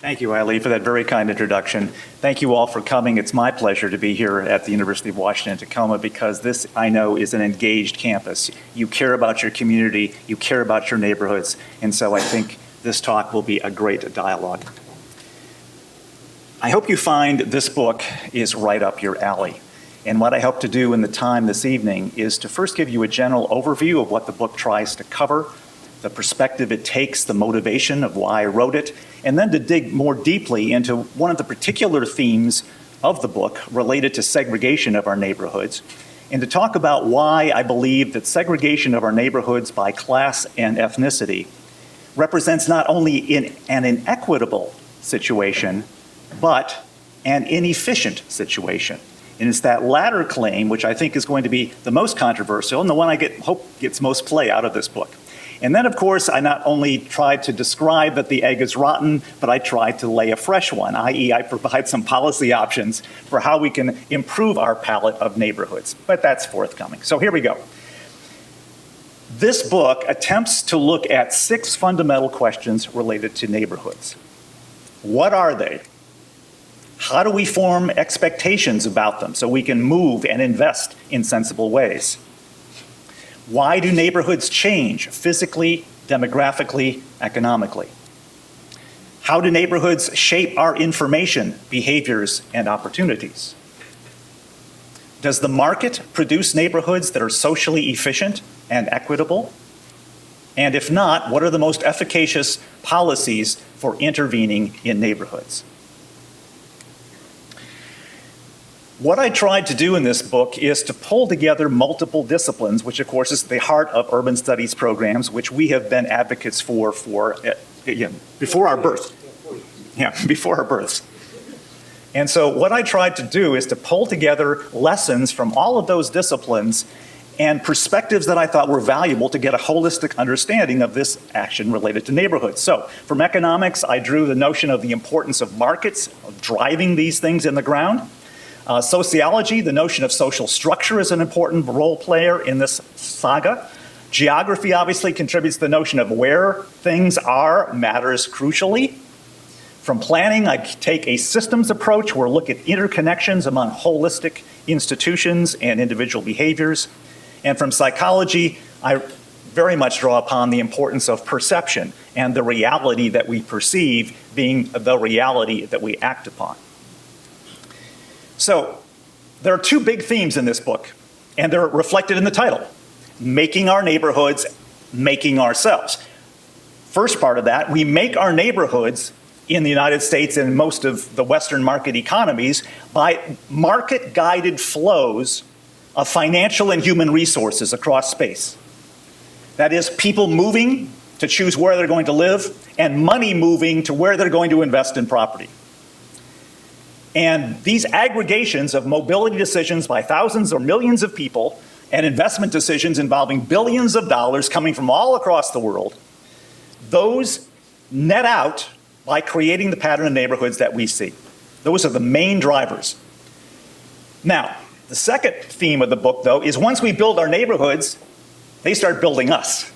Thank you, Eileen, for that very kind introduction. Thank you all for coming. It's my pleasure to be here at the University of Washington, Tacoma, because this, I know, is an engaged campus. You care about your community, you care about your neighborhoods, and so I think this talk will be a great dialogue. I hope you find this book is right up your alley. And what I hope to do in the time this evening is to first give you a general overview of what the book tries to cover, the perspective it takes, the motivation of why I wrote it, and then to dig more deeply into one of the particular themes of the book related to segregation of our neighborhoods, and to talk about why I believe that segregation of our neighborhoods by class and ethnicity represents not only an inequitable situation, but an inefficient situation. And it's that latter claim which I think is going to be the most controversial and the one I hope gets most play out of this book. And then, of course, I not only tried to describe that the egg is rotten, but I tried to lay a fresh one, i.e. I provide some policy options for how we can improve our palette of neighborhoods. But that's forthcoming. So here we go. This book attempts to look at 6 fundamental questions related to neighborhoods. What are they? How do we form expectations about them so we can move and invest in sensible ways? Why do neighborhoods change physically, demographically, economically? How do neighborhoods shape our information, behaviors, and opportunities? Does the market produce neighborhoods that are socially efficient and equitable? And if not, what are the most efficacious policies for intervening in neighborhoods? What I tried to do in this book is to pull together multiple disciplines, which of course is the heart of urban studies programs, which we have been advocates for before our birth. Yeah, before our births. And so what I tried to do is to pull together lessons from all of those disciplines and perspectives that I thought were valuable to get a holistic understanding of this action related to neighborhoods. So from economics, I drew the notion of the importance of markets, of driving these things in the ground. Sociology, the notion of social structure is an important role player in this saga. Geography obviously contributes to the notion of where things are matters crucially. From planning, I take a systems approach where I look at interconnections among holistic institutions and individual behaviors. And from psychology, I very much draw upon the importance of perception and the reality that we perceive being the reality that we act upon. So there are 2 big themes in this book, and they're reflected in the title: making our neighborhoods, making ourselves. First part of that, we make our neighborhoods in the United States and most of the Western market economies by market-guided flows of financial and human resources across space. That is, people moving to choose where they're going to live and money moving to where they're going to invest in property. And these aggregations of mobility decisions by thousands or millions of people and investment decisions involving billions of dollars coming from all across the world, those net out by creating the pattern of neighborhoods that we see. Those are the main drivers. Now, the second theme of the book, though, is once we build our neighborhoods, they start building us.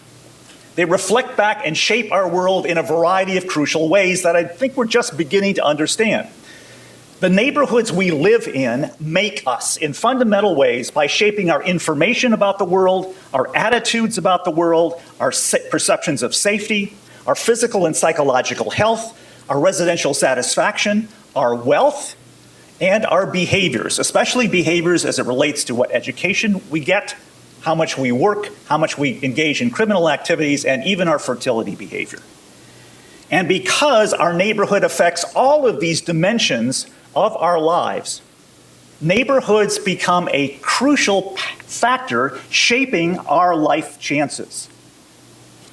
They reflect back and shape our world in a variety of crucial ways that I think we're just beginning to understand. The neighborhoods we live in make us in fundamental ways by shaping our information about the world, our attitudes about the world, our perceptions of safety, our physical and psychological health, our residential satisfaction, our wealth, and our behaviors, especially behaviors as it relates to what education we get, how much we work, how much we engage in criminal activities, and even our fertility behavior. And because our neighborhood affects all of these dimensions of our lives, neighborhoods become a crucial factor shaping our life chances,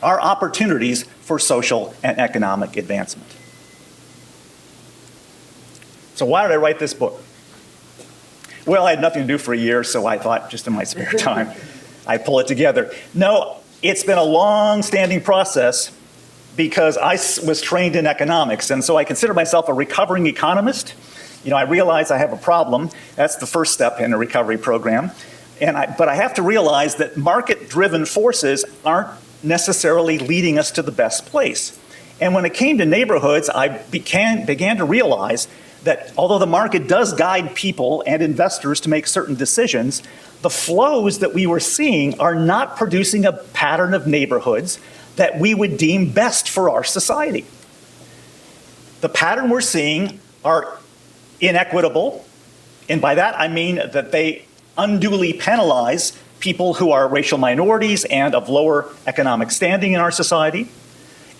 our opportunities for social and economic advancement. So why did I write this book? Well, I had nothing to do for a year, so I thought just in my spare time, I'd pull it together. No, it's been a long-standing process because I was trained in economics, and so I consider myself a recovering economist. You know, I realize I have a problem. That's the first step in a recovery program. But I have to realize that market-driven forces aren't necessarily leading us to the best place. And when it came to neighborhoods, I began to realize that although the market does guide people and investors to make certain decisions, the flows that we were seeing are not producing a pattern of neighborhoods that we would deem best for our society. The pattern we're seeing are inequitable, and by that I mean that they unduly penalize people who are racial minorities and of lower economic standing in our society.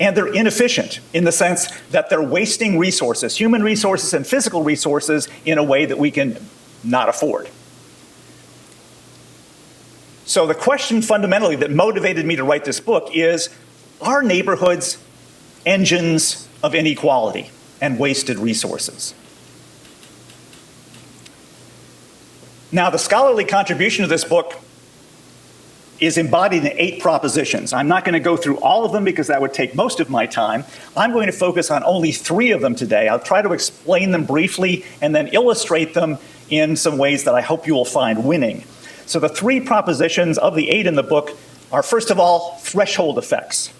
And they're inefficient in the sense that they're wasting resources, human resources and physical resources, in a way that we can not afford. So the question fundamentally that motivated me to write this book is, are neighborhoods engines of inequality and wasted resources? Now, the scholarly contribution to this book is embodied in 8 propositions. I'm not going to go through all of them because that would take most of my time. I'm going to focus on only 3 of them today. I'll try to explain them briefly and then illustrate them in some ways that I hope you will find winning. So the 3 propositions of the 8 in the book are, first of all, threshold effects.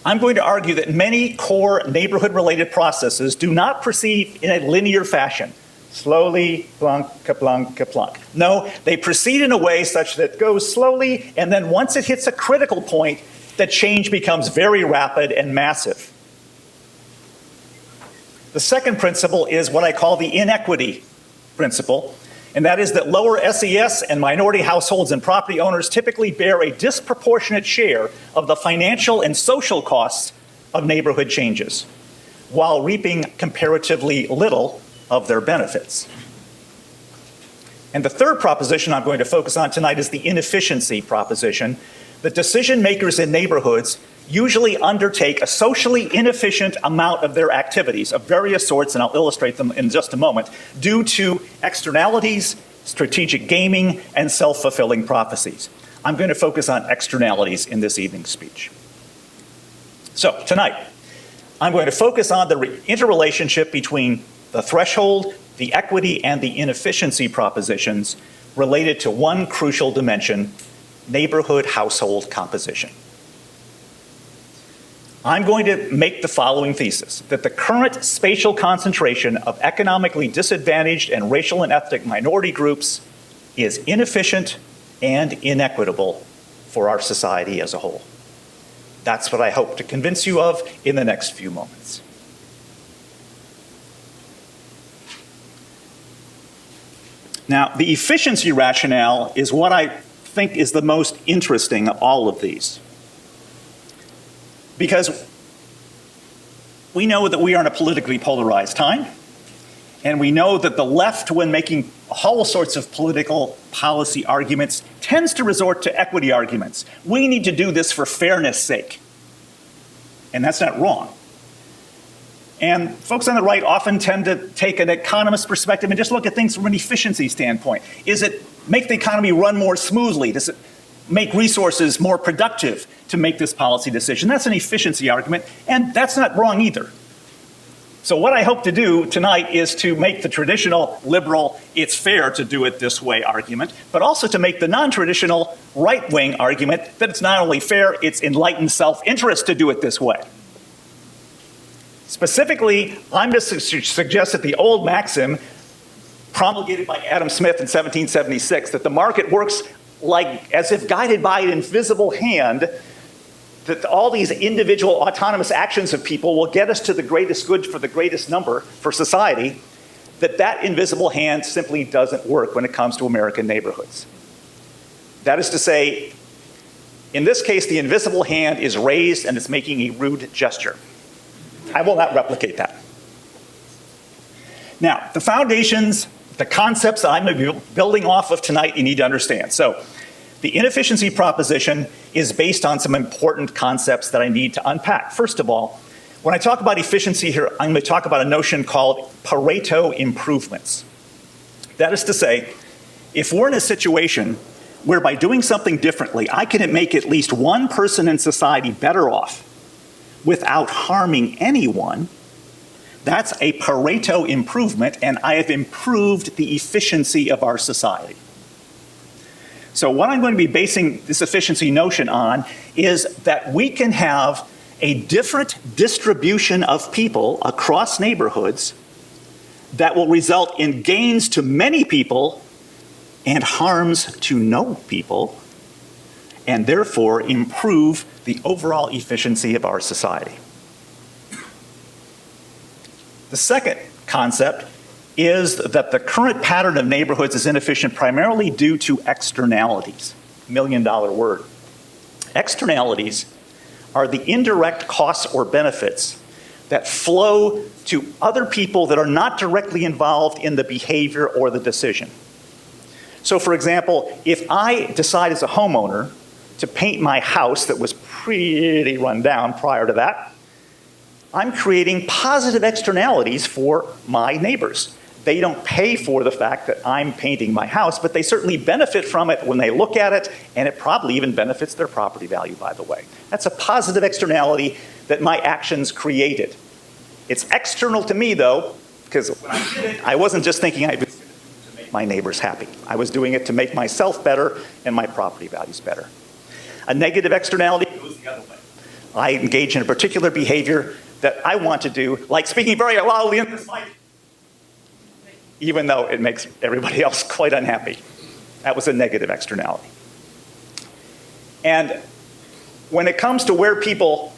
I'm going to argue that many core neighborhood-related processes do not proceed in a linear fashion. Slowly, plunk, ka-plunk, ka-plunk. No, they proceed in a way such that it goes slowly, and then once it hits a critical point, the change becomes very rapid and massive. The second principle is what I call the inequity principle, and that is that lower SES and minority households and property owners typically bear a disproportionate share of the financial and social costs of neighborhood changes, while reaping comparatively little of their benefits. And the third proposition I'm going to focus on tonight is the inefficiency proposition, that decision makers in neighborhoods usually undertake a socially inefficient amount of their activities of various sorts, and I'll illustrate them in just a moment, due to externalities, strategic gaming, and self-fulfilling prophecies. I'm going to focus on externalities in this evening's speech. So tonight, I'm going to focus on the interrelationship between the threshold, the equity, and the inefficiency propositions related to one crucial dimension: neighborhood household composition. I'm going to make the following thesis: that the current spatial concentration of economically disadvantaged and racial and ethnic minority groups is inefficient and inequitable for our society as a whole. That's what I hope to convince you of in the next few moments. Now, the efficiency rationale is what I think is the most interesting of all of these. Because we know that we are in a politically polarized time, and we know that the left, when making all sorts of political policy arguments, tends to resort to equity arguments. We need to do this for fairness' sake. And that's not wrong. And folks on the right often tend to take an economist perspective and just look at things from an efficiency standpoint. Is it make the economy run more smoothly? Does it make resources more productive to make this policy decision? That's an efficiency argument, and that's not wrong either. So what I hope to do tonight is to make the traditional liberal, it's fair to do it this way argument, but also to make the non-traditional right-wing argument that it's not only fair, it's enlightened self-interest to do it this way. Specifically, I'm going to suggest that the old maxim promulgated by Adam Smith in 1776, that the market works like as if guided by an invisible hand, that all these individual autonomous actions of people will get us to the greatest good for the greatest number for society, that invisible hand simply doesn't work when it comes to American neighborhoods. That is to say, in this case, the invisible hand is raised and it's making a rude gesture. I will not replicate that. Now, the foundations, the concepts that I'm going to be building off of tonight, you need to understand. So, the inefficiency proposition is based on some important concepts that I need to unpack. First of all, when I talk about efficiency here, I'm going to talk about a notion called Pareto improvements. That is to say, if we're in a situation where by doing something differently, I can make at least one person in society better off without harming anyone, that's a Pareto improvement, and I have improved the efficiency of our society. So what I'm going to be basing this efficiency notion on is that we can have a different distribution of people across neighborhoods that will result in gains to many people and harms to no people, and therefore improve the overall efficiency of our society. The second concept is that the current pattern of neighborhoods is inefficient primarily due to externalities. $1,000,000 word. Externalities are the indirect costs or benefits that flow to other people that are not directly involved in the behavior or the decision. So for example, if I decide as a homeowner to paint my house that was pretty run down prior to that, I'm creating positive externalities for my neighbors. They don't pay for the fact that I'm painting my house, but they certainly benefit from it when they look at it, and it probably even benefits their property value, by the way. That's a positive externality that my actions created. It's external to me, though, because when I did it, I wasn't just thinking I was going to make my neighbors happy. I was doing it to make myself better and my property values better. A negative externality goes the other way. I engage in a particular behavior that I want to do, like speaking very loudly in this mic, even though it makes everybody else quite unhappy. That was a negative externality. And when it comes to where people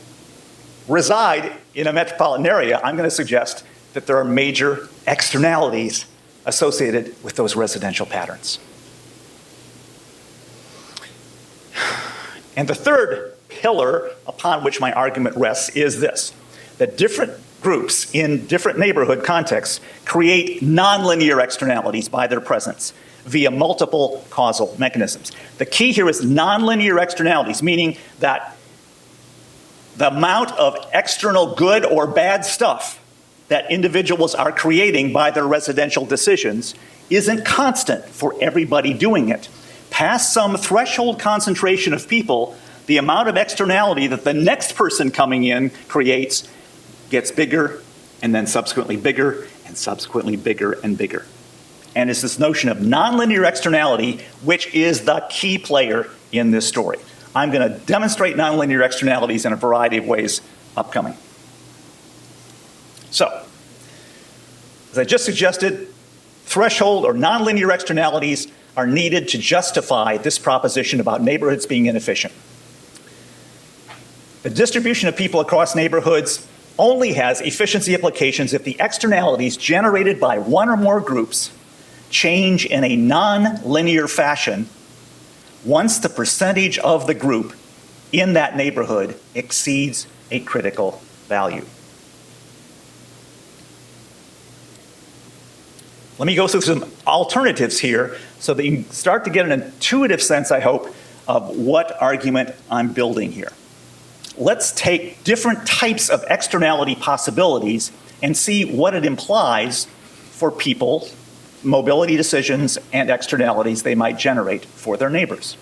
reside in a metropolitan area, I'm going to suggest that there are major externalities associated with those residential patterns. And the third pillar upon which my argument rests is this, that different groups in different neighborhood contexts create nonlinear externalities by their presence via multiple causal mechanisms. The key here is nonlinear externalities, meaning that the amount of external good or bad stuff that individuals are creating by their residential decisions isn't constant for everybody doing it. Past some threshold concentration of people, the amount of externality that the next person coming in creates gets bigger, and then subsequently bigger, and subsequently bigger and bigger. And it's this notion of nonlinear externality which is the key player in this story. I'm going to demonstrate nonlinear externalities in a variety of ways upcoming. So, as I just suggested, threshold or nonlinear externalities are needed to justify this proposition about neighborhoods being inefficient. The distribution of people across neighborhoods only has efficiency implications if the externalities generated by one or more groups change in a non-linear fashion once the percentage of the group in that neighborhood exceeds a critical value. Let me go through some alternatives here so that you can start to get an intuitive sense, I hope, of what argument I'm building here. Let's take different types of externality possibilities and see what it implies for people, mobility decisions, and externalities they might generate for their neighbors.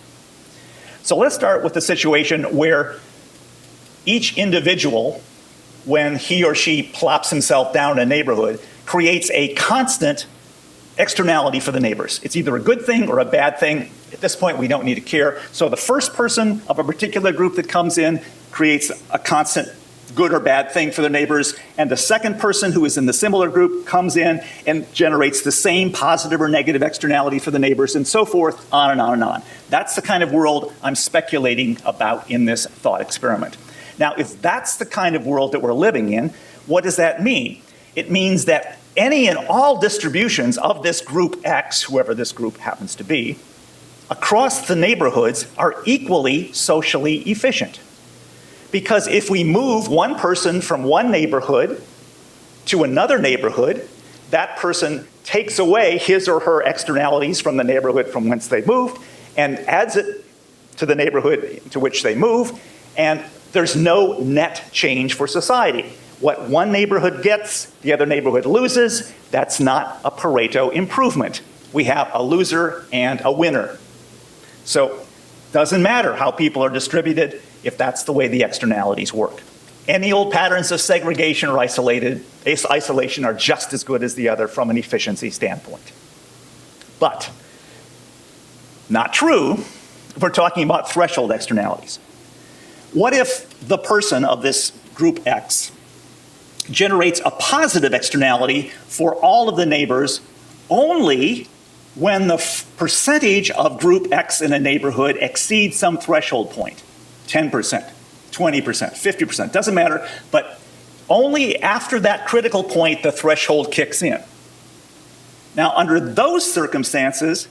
So let's start with the situation where each individual, when he or she plops himself down in a neighborhood, creates a constant externality for the neighbors. It's either a good thing or a bad thing. At this point, we don't need to care. So the first person of a particular group that comes in creates a constant good or bad thing for the neighbors, and the second person who is in the similar group comes in and generates the same positive or negative externality for the neighbors, and so forth, on and on and on. That's the kind of world I'm speculating about in this thought experiment. Now, if that's the kind of world that we're living in, what does that mean? It means that any and all distributions of this group X, whoever this group happens to be, across the neighborhoods are equally socially efficient. Because if we move one person from one neighborhood to another neighborhood, that person takes away his or her externalities from the neighborhood from whence they moved and adds it to the neighborhood to which they move, and there's no net change for society. What one neighborhood gets, the other neighborhood loses. That's not a Pareto improvement. We have a loser and a winner. So it doesn't matter how people are distributed if that's the way the externalities work. Any old patterns of segregation or isolation are just as good as the other from an efficiency standpoint. But not true if we're talking about threshold externalities. What if the person of this group X generates a positive externality for all of the neighbors only when the percentage of group X in a neighborhood exceeds some threshold point, 10%, 20%, 50%, doesn't matter, but only after that critical point the threshold kicks in. Now, under those circumstances,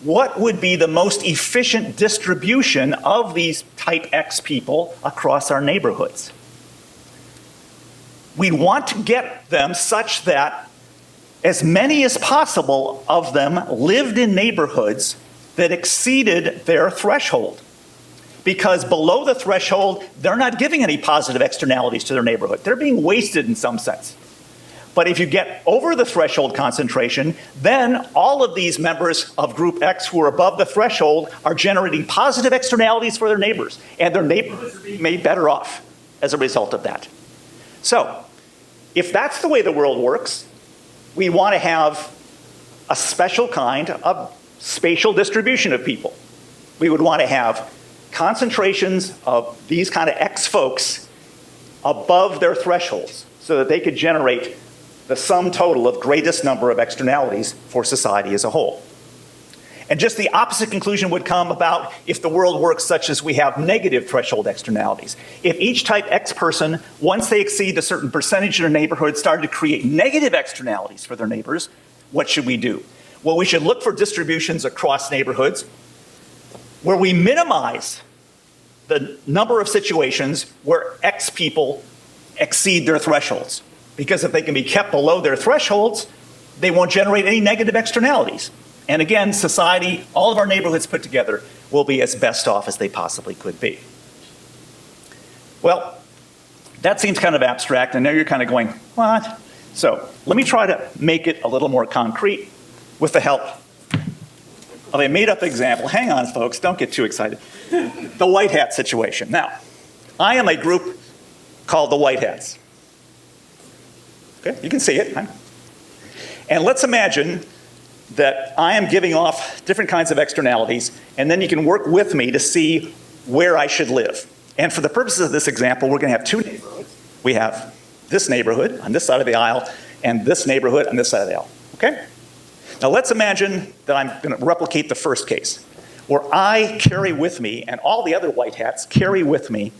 what would be the most efficient distribution of these type X people across our neighborhoods? We want to get them such that as many as possible of them lived in neighborhoods that exceeded their threshold. Because below the threshold, they're not giving any positive externalities to their neighborhood. They're being wasted in some sense. But if you get over the threshold concentration, then all of these members of group X who are above the threshold are generating positive externalities for their neighbors, and their neighborhoods are being made better off as a result of that. So, if that's the way the world works, we want to have a special kind of spatial distribution of people. We would want to have concentrations of these kind of X folks above their thresholds so that they could generate the sum total of greatest number of externalities for society as a whole. And just the opposite conclusion would come about if the world works such as we have negative threshold externalities. If each type X person, once they exceed a certain percentage in their neighborhood, started to create negative externalities for their neighbors, what should we do? Well, we should look for distributions across neighborhoods where we minimize the number of situations where X people exceed their thresholds. Because if they can be kept below their thresholds, they won't generate any negative externalities. And again, society, all of our neighborhoods put together, will be as best off as they possibly could be. Well, that seems kind of abstract, and now you're kind of going, what? So let me try to make it a little more concrete with the help of a made-up example. Hang on, folks, don't get too excited. The white hat situation. Now, I am a group called the White Hats. Okay, you can see it. And let's imagine that I am giving off different kinds of externalities, and then you can work with me to see where I should live. And for the purposes of this example, we're going to have two neighborhoods. We have this neighborhood on this side of the aisle, and this neighborhood on this side of the aisle. Okay? Now let's imagine that I'm going to replicate the first case, where I carry with me, and all the other white hats carry with me,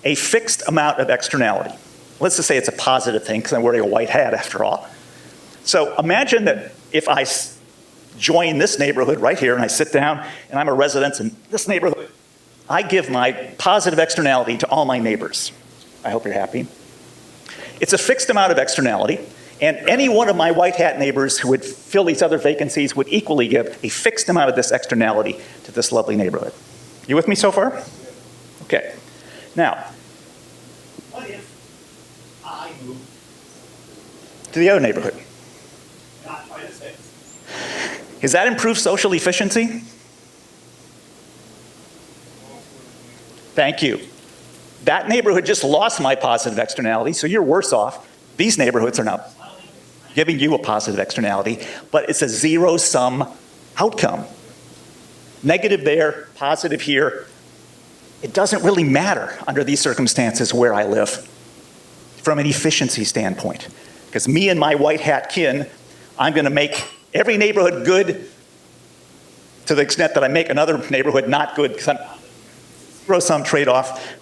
a fixed amount of externality. Let's just say it's a positive thing, because I'm wearing a white hat after all. So imagine that if I join this neighborhood right here, and I sit down, and I'm a resident in this neighborhood, I give my positive externality to all my neighbors. I hope you're happy. It's a fixed amount of externality, and any one of my white hat neighbors who would fill these other vacancies would equally give a fixed amount of this externality to this lovely neighborhood. You with me so far? Okay. Now, what if I move to the other neighborhood? Not quite as fixed. Does that improve social efficiency? Thank you. That neighborhood just lost my positive externality, so you're worse off. These neighborhoods are now giving you a positive externality, but it's a zero-sum outcome. Negative there, positive here. It doesn't really matter under these circumstances where I live from an efficiency standpoint. Because me and my white hat kin, I'm going to make every neighborhood good to the extent that I make another neighborhood not good because I'm zero-sum trade-off.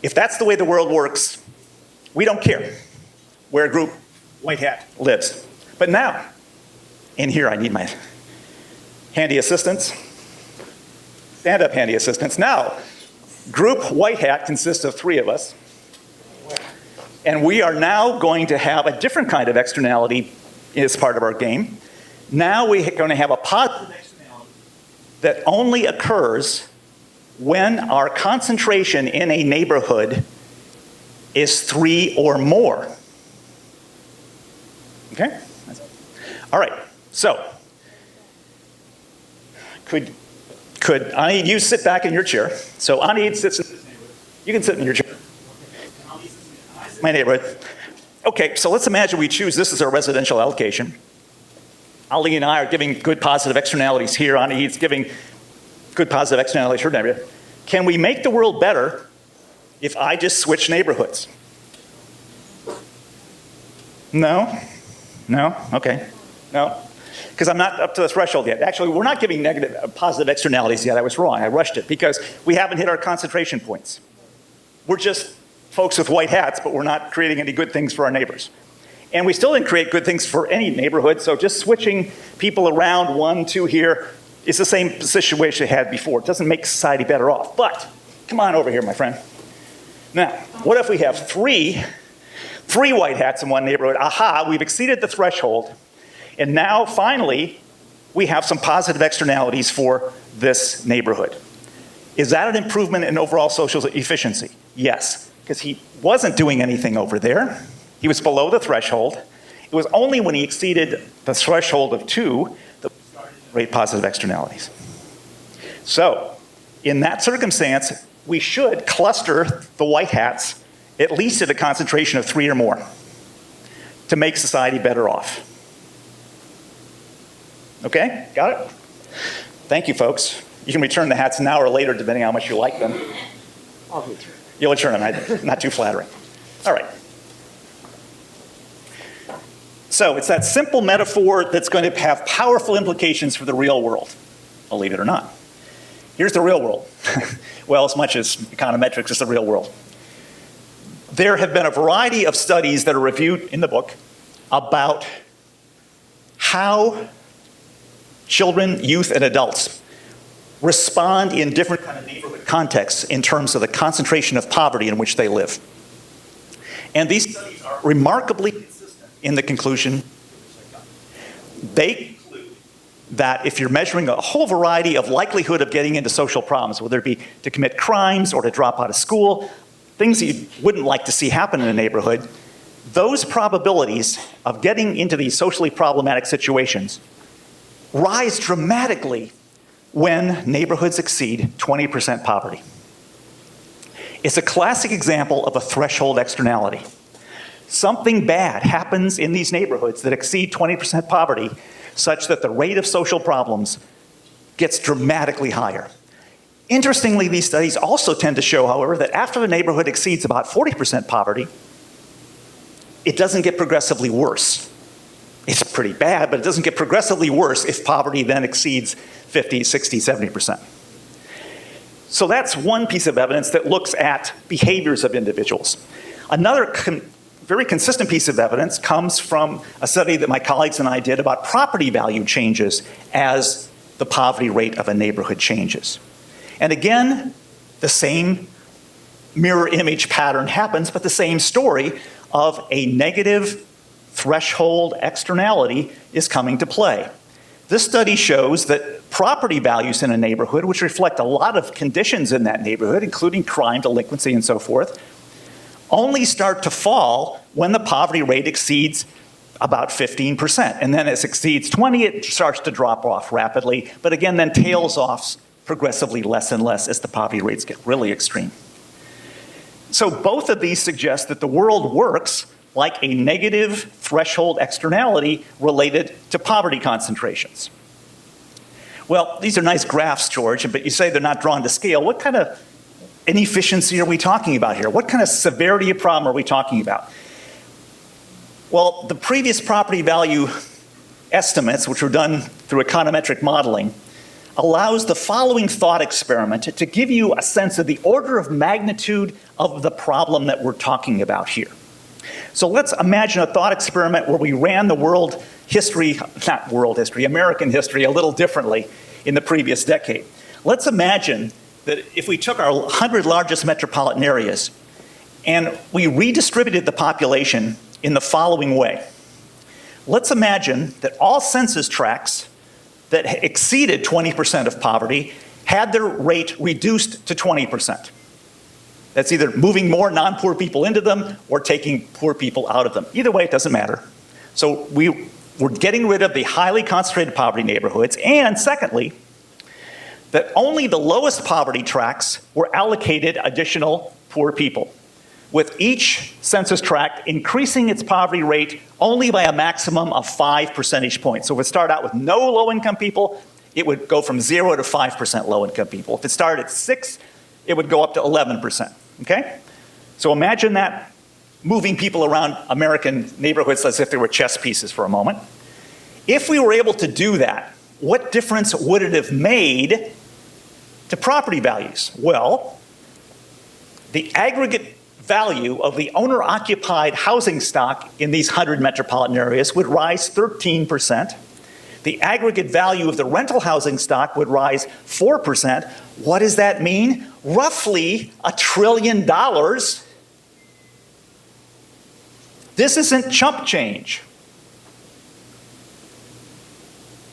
If that's the way the world works, we don't care where a group white hat lives. But now, in here I need my handy assistants. Stand up, handy assistants. Now, group white hat consists of three of us. And we are now going to have a different kind of externality as part of our game. Now we're going to have a positive externality that only occurs when our concentration in a neighborhood is 3 or more. Okay? All right, so could Anid, you sit back in your chair. So Anid sits in this neighborhood. You can sit in your chair. My neighborhood. Okay, so let's imagine we choose this as our residential allocation. Ali and I are giving good positive externalities here. Anid's giving good positive externalities here. Can we make the world better if I just switch neighborhoods? No? No? Okay. No? Because I'm not up to the threshold yet. Actually, we're not giving positive externalities yet. I was wrong. I rushed it because we haven't hit our concentration points. We're just folks with white hats, but we're not creating any good things for our neighbors. And we still didn't create good things for any neighborhood, so just switching people around 1, 2 here is the same situation we had before. It doesn't make society better off. But come on over here, my friend. Now, what if we have three white hats in one neighborhood? Aha, we've exceeded the threshold. And now, finally, we have some positive externalities for this neighborhood. Is that an improvement in overall social efficiency? Yes, because he wasn't doing anything over there. He was below the threshold. It was only when he exceeded the threshold of 2 that we started to rate positive externalities. So, in that circumstance, we should cluster the white hats at least at a concentration of 3 or more to make society better off. Okay, got it? Thank you, folks. You can return the hats now or later, depending on how much you like them. I'll return. You'll return them, not too flattering. All right. So it's that simple metaphor that's going to have powerful implications for the real world, believe it or not. Here's the real world. Well, as much as econometrics is the real world. There have been a variety of studies that are reviewed in the book about how children, youth, and adults respond in different kind of neighborhood contexts in terms of the concentration of poverty in which they live. And these studies are remarkably consistent in the conclusion. They conclude that if you're measuring a whole variety of likelihood of getting into social problems, whether it be to commit crimes or to drop out of school, things that you wouldn't like to see happen in a neighborhood, those probabilities of getting into these socially problematic situations rise dramatically when neighborhoods exceed 20% poverty. It's a classic example of a threshold externality. Something bad happens in these neighborhoods that exceed 20% poverty such that the rate of social problems gets dramatically higher. Interestingly, these studies also tend to show, however, that after the neighborhood exceeds about 40% poverty, it doesn't get progressively worse. It's pretty bad, but it doesn't get progressively worse if poverty then exceeds 50, 60, 70%. So that's one piece of evidence that looks at behaviors of individuals. Another very consistent piece of evidence comes from a study that my colleagues and I did about property value changes as the poverty rate of a neighborhood changes. And again, the same mirror image pattern happens, but the same story of a negative threshold externality is coming to play. This study shows that property values in a neighborhood, which reflect a lot of conditions in that neighborhood, including crime, delinquency, and so forth, only start to fall when the poverty rate exceeds about 15%. And then as it exceeds 20, it starts to drop off rapidly, but again, then tails off progressively less and less as the poverty rates get really extreme. So both of these suggest that the world works like a negative threshold externality related to poverty concentrations. Well, these are nice graphs, George, but you say they're not drawn to scale. What kind of inefficiency are we talking about here? What kind of severity of problem are we talking about? Well, the previous property value estimates, which were done through econometric modeling, allows the following thought experiment to give you a sense of the order of magnitude of the problem that we're talking about here. So let's imagine a thought experiment where we ran the American history a little differently in the previous decade. Let's imagine that if we took our 100 largest metropolitan areas and we redistributed the population in the following way. Let's imagine that all census tracts that exceeded 20% of poverty had their rate reduced to 20%. That's either moving more non-poor people into them or taking poor people out of them. Either way, it doesn't matter. So we're getting rid of the highly concentrated poverty neighborhoods, and secondly, that only the lowest poverty tracts were allocated additional poor people, with each census tract increasing its poverty rate only by a maximum of 5 percentage points. So if it started out with no low-income people, it would go from 0 to 5% low-income people. If it started at 6, it would go up to 11%, okay? So imagine that moving people around American neighborhoods as if they were chess pieces for a moment. If we were able to do that, what difference would it have made to property values? Well, the aggregate value of the owner-occupied housing stock in these 100 metropolitan areas would rise 13%. The aggregate value of the rental housing stock would rise 4%. What does that mean? Roughly $1 trillion. This isn't chump change.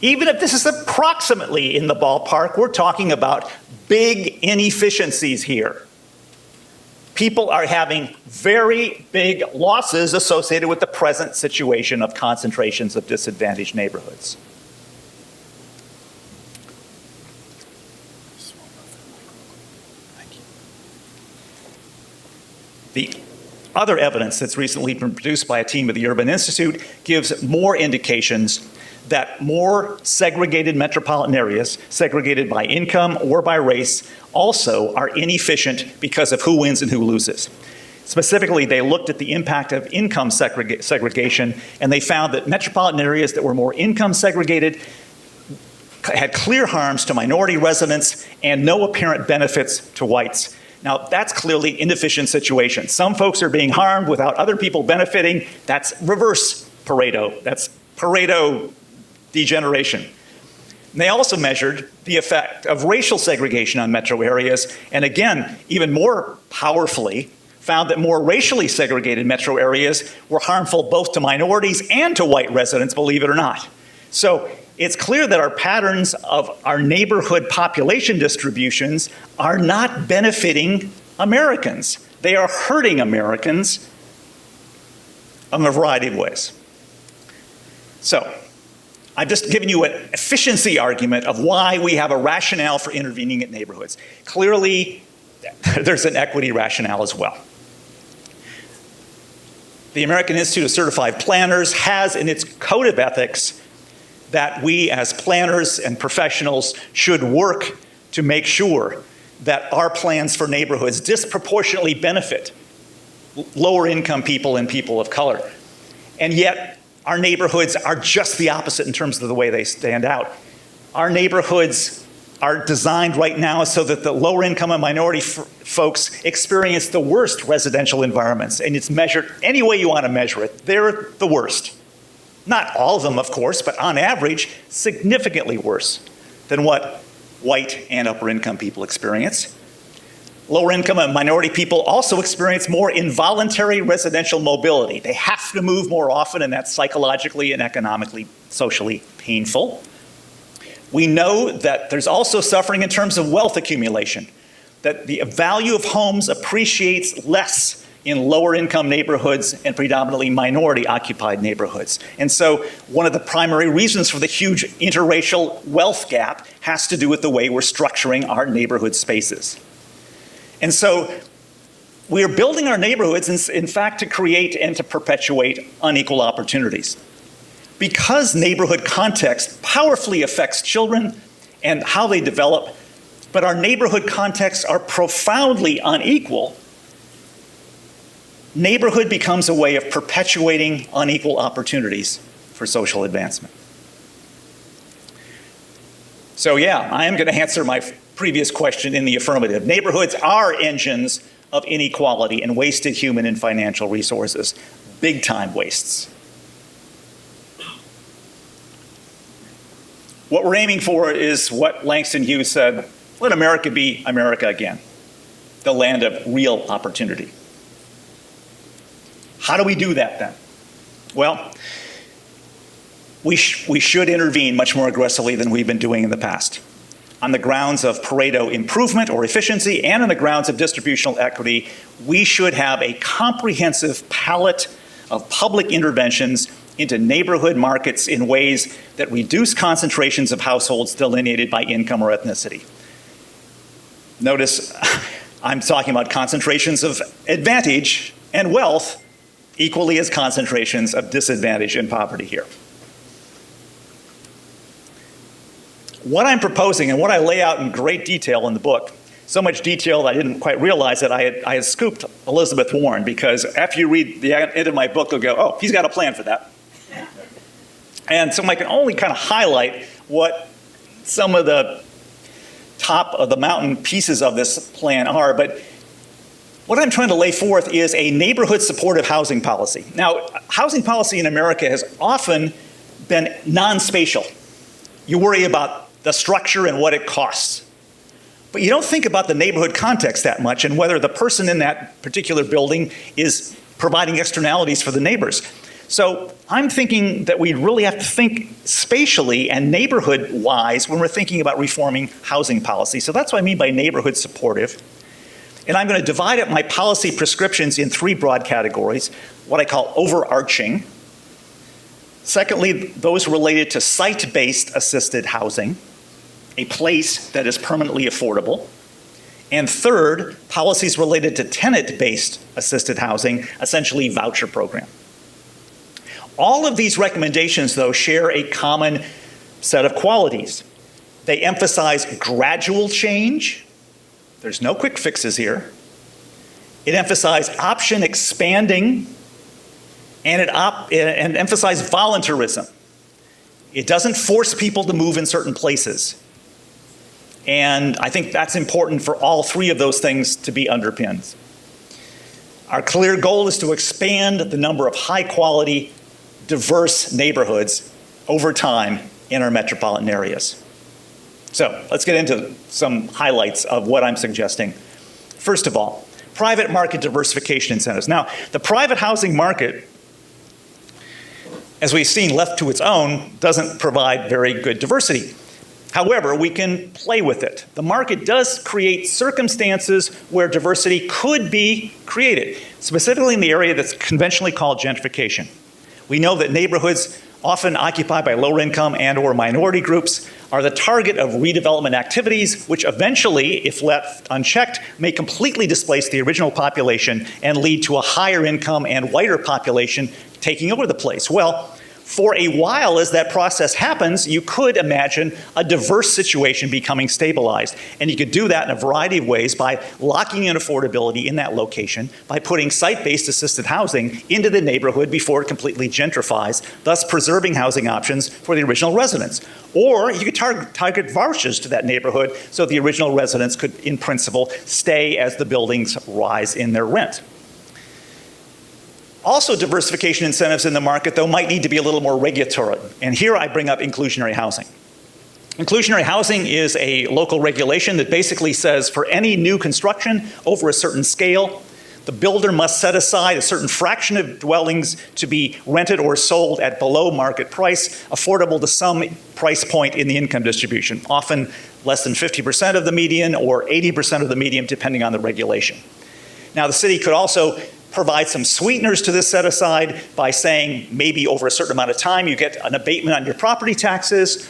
Even if this is approximately in the ballpark, we're talking about big inefficiencies here. People are having very big losses associated with the present situation of concentrations of disadvantaged neighborhoods. The other evidence that's recently been produced by a team at the Urban Institute gives more indications that more segregated metropolitan areas, segregated by income or by race, also are inefficient because of who wins and who loses. Specifically, they looked at the impact of income segregation, and they found that metropolitan areas that were more income segregated had clear harms to minority residents and no apparent benefits to whites. Now, that's clearly inefficient situation. Some folks are being harmed without other people benefiting. That's reverse Pareto. That's Pareto degeneration. And they also measured the effect of racial segregation on metro areas, and again, even more powerfully, found that more racially segregated metro areas were harmful both to minorities and to white residents, believe it or not. So it's clear that our patterns of our neighborhood population distributions are not benefiting Americans. They are hurting Americans in a variety of ways. So I've just given you an efficiency argument of why we have a rationale for intervening at neighborhoods. Clearly, there's an equity rationale as well. The American Institute of Certified Planners has in its code of ethics that we as planners and professionals should work to make sure that our plans for neighborhoods disproportionately benefit lower income people and people of color. And yet, our neighborhoods are just the opposite in terms of the way they stand out. Our neighborhoods are designed right now so that the lower income and minority folks experience the worst residential environments, and it's measured any way you want to measure it. They're the worst. Not all of them, of course, but on average, significantly worse than what white and upper income people experience. Lower income and minority people also experience more involuntary residential mobility. They have to move more often, and that's psychologically and economically, socially painful. We know that there's also suffering in terms of wealth accumulation, that the value of homes appreciates less in lower income neighborhoods and predominantly minority occupied neighborhoods. And so one of the primary reasons for the huge interracial wealth gap has to do with the way we're structuring our neighborhood spaces. And so we're building our neighborhoods, in fact, to create and to perpetuate unequal opportunities. Because neighborhood context powerfully affects children and how they develop, but our neighborhood contexts are profoundly unequal, neighborhood becomes a way of perpetuating unequal opportunities for social advancement. So yeah, I am going to answer my previous question in the affirmative. Neighborhoods are engines of inequality and wasted human and financial resources, big time wastes. What we're aiming for is what Langston Hughes said, let America be America again, the land of real opportunity. How do we do that then? Well, we should intervene much more aggressively than we've been doing in the past. On the grounds of Pareto improvement or efficiency and on the grounds of distributional equity, we should have a comprehensive palette of public interventions into neighborhood markets in ways that reduce concentrations of households delineated by income or ethnicity. Notice I'm talking about concentrations of advantage and wealth equally as concentrations of disadvantage and poverty here. What I'm proposing and what I lay out in great detail in the book so much detail that I didn't quite realize that I had scooped Elizabeth Warren, because after you read the end of my book, you'll go, oh, he's got a plan for that. And so I can only kind of highlight what some of the top of the mountain pieces of this plan are, but what I'm trying to lay forth is a neighborhood supportive housing policy. Now, housing policy in America has often been non-spatial. You worry about the structure and what it costs. But you don't think about the neighborhood context that much and whether the person in that particular building is providing externalities for the neighbors. So I'm thinking that we really have to think spatially and neighborhood-wise when we're thinking about reforming housing policy. So that's what I mean by neighborhood supportive. And I'm going to divide up my policy prescriptions in 3 broad categories, what I call overarching. Secondly, those related to site-based assisted housing, a place that is permanently affordable. And third, policies related to tenant-based assisted housing, essentially voucher program. All of these recommendations, though, share a common set of qualities. They emphasize gradual change. There's no quick fixes here. It emphasized option expanding, and it emphasized voluntarism. It doesn't force people to move in certain places. And I think that's important for all 3 of those things to be underpinned. Our clear goal is to expand the number of high-quality, diverse neighborhoods over time in our metropolitan areas. So let's get into some highlights of what I'm suggesting. First of all, private market diversification incentives. Now, the private housing market, as we've seen left to its own, doesn't provide very good diversity. However, we can play with it. The market does create circumstances where diversity could be created, specifically in the area that's conventionally called gentrification. We know that neighborhoods often occupied by lower income and or minority groups are the target of redevelopment activities, which eventually, if left unchecked, may completely displace the original population and lead to a higher income and whiter population taking over the place. Well, for a while, as that process happens, you could imagine a diverse situation becoming stabilized. And you could do that in a variety of ways by locking in affordability in that location, by putting site-based assisted housing into the neighborhood before it completely gentrifies, thus preserving housing options for the original residents. Or you could target vouchers to that neighborhood so the original residents could, in principle, stay as the buildings rise in their rent. Also, diversification incentives in the market, though, might need to be a little more regulatory. And here I bring up inclusionary housing. Inclusionary housing is a local regulation that basically says for any new construction over a certain scale, the builder must set aside a certain fraction of dwellings to be rented or sold at below market price, affordable to some price point in the income distribution, often less than 50% of the median or 80% of the median, depending on the regulation. Now, the city could also provide some sweeteners to this set aside by saying maybe over a certain amount of time you get an abatement on your property taxes,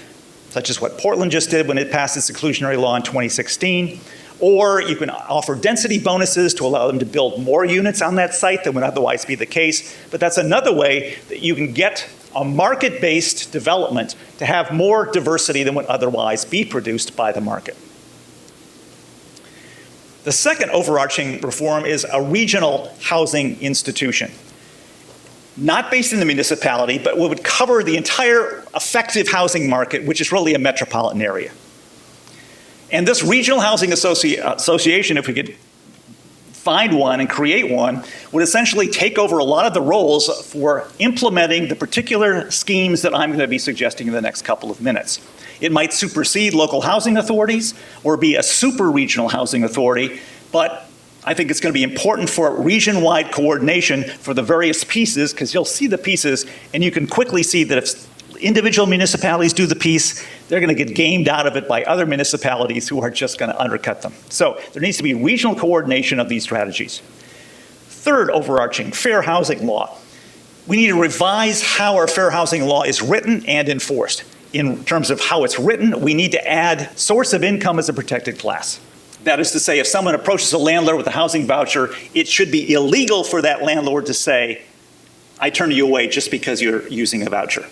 such as what Portland just did when it passed its inclusionary law in 2016. Or you can offer density bonuses to allow them to build more units on that site than would otherwise be the case. But that's another way that you can get a market-based development to have more diversity than would otherwise be produced by the market. The second overarching reform is a regional housing institution. Not based in the municipality, but would cover the entire effective housing market, which is really a metropolitan area. And this regional housing association, if we could find one and create one, would essentially take over a lot of the roles for implementing the particular schemes that I'm going to be suggesting in the next couple of minutes. It might supersede local housing authorities or be a super regional housing authority, but I think it's going to be important for region-wide coordination for the various pieces, because you'll see the pieces and you can quickly see that if individual municipalities do the piece, they're going to get gamed out of it by other municipalities who are just going to undercut them. So there needs to be regional coordination of these strategies. Third overarching, fair housing law. We need to revise how our fair housing law is written and enforced. In terms of how it's written, we need to add source of income as a protected class. That is to say, if someone approaches a landlord with a housing voucher, it should be illegal for that landlord to say, I turn you away just because you're using a voucher.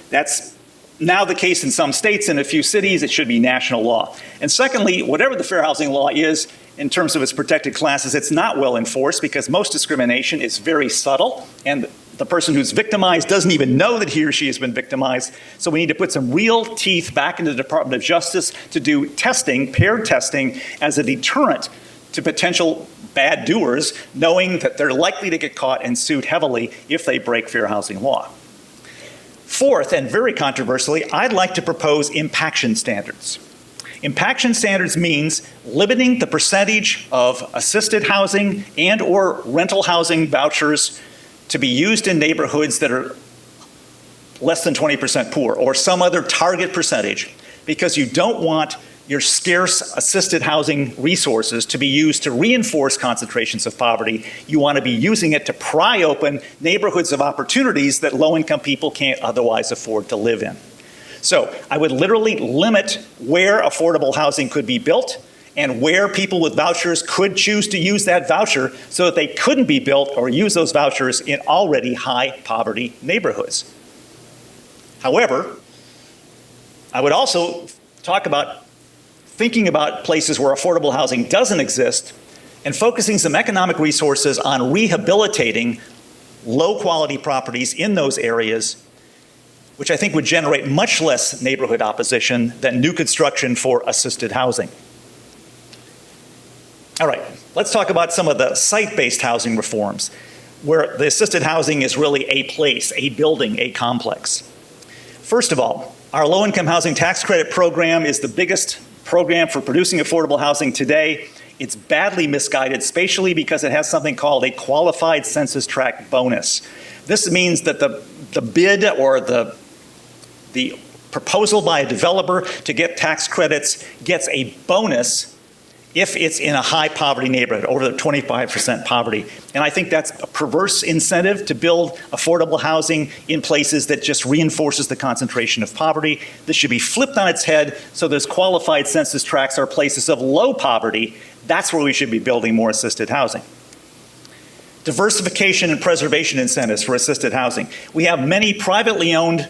That's now the case in some states and a few cities. It should be national law. And secondly, whatever the fair housing law is in terms of its protected classes, it's not well enforced because most discrimination is very subtle, and the person who's victimized doesn't even know that he or she has been victimized. So we need to put some real teeth back into the Department of Justice to do testing, paired testing, as a deterrent to potential bad doers, knowing that they're likely to get caught and sued heavily if they break fair housing law. Fourth, and very controversially, I'd like to propose impaction standards. Impaction standards means limiting the percentage of assisted housing and or rental housing vouchers to be used in neighborhoods that are less than 20% poor, or some other target percentage, because you don't want your scarce assisted housing resources to be used to reinforce concentrations of poverty. You want to be using it to pry open neighborhoods of opportunities that low-income people can't otherwise afford to live in. So I would literally limit where affordable housing could be built and where people with vouchers could choose to use that voucher so that they couldn't be built or use those vouchers in already high poverty neighborhoods. However, I would also talk about thinking about places where affordable housing doesn't exist and focusing some economic resources on rehabilitating low quality properties in those areas, which I think would generate much less neighborhood opposition than new construction for assisted housing. All right, let's talk about some of the site-based housing reforms, where the assisted housing is really a place, a building, a complex. First of all, our low-income housing tax credit program is the biggest program for producing affordable housing today. It's badly misguided spatially because it has something called a qualified census tract bonus. This means that the bid or the proposal by a developer to get tax credits gets a bonus if it's in a high poverty neighborhood, over the 25% poverty. And I think that's a perverse incentive to build affordable housing in places that just reinforces the concentration of poverty. This should be flipped on its head, so those qualified census tracts are places of low poverty. That's where we should be building more assisted housing. Diversification and preservation incentives for assisted housing. We have many privately owned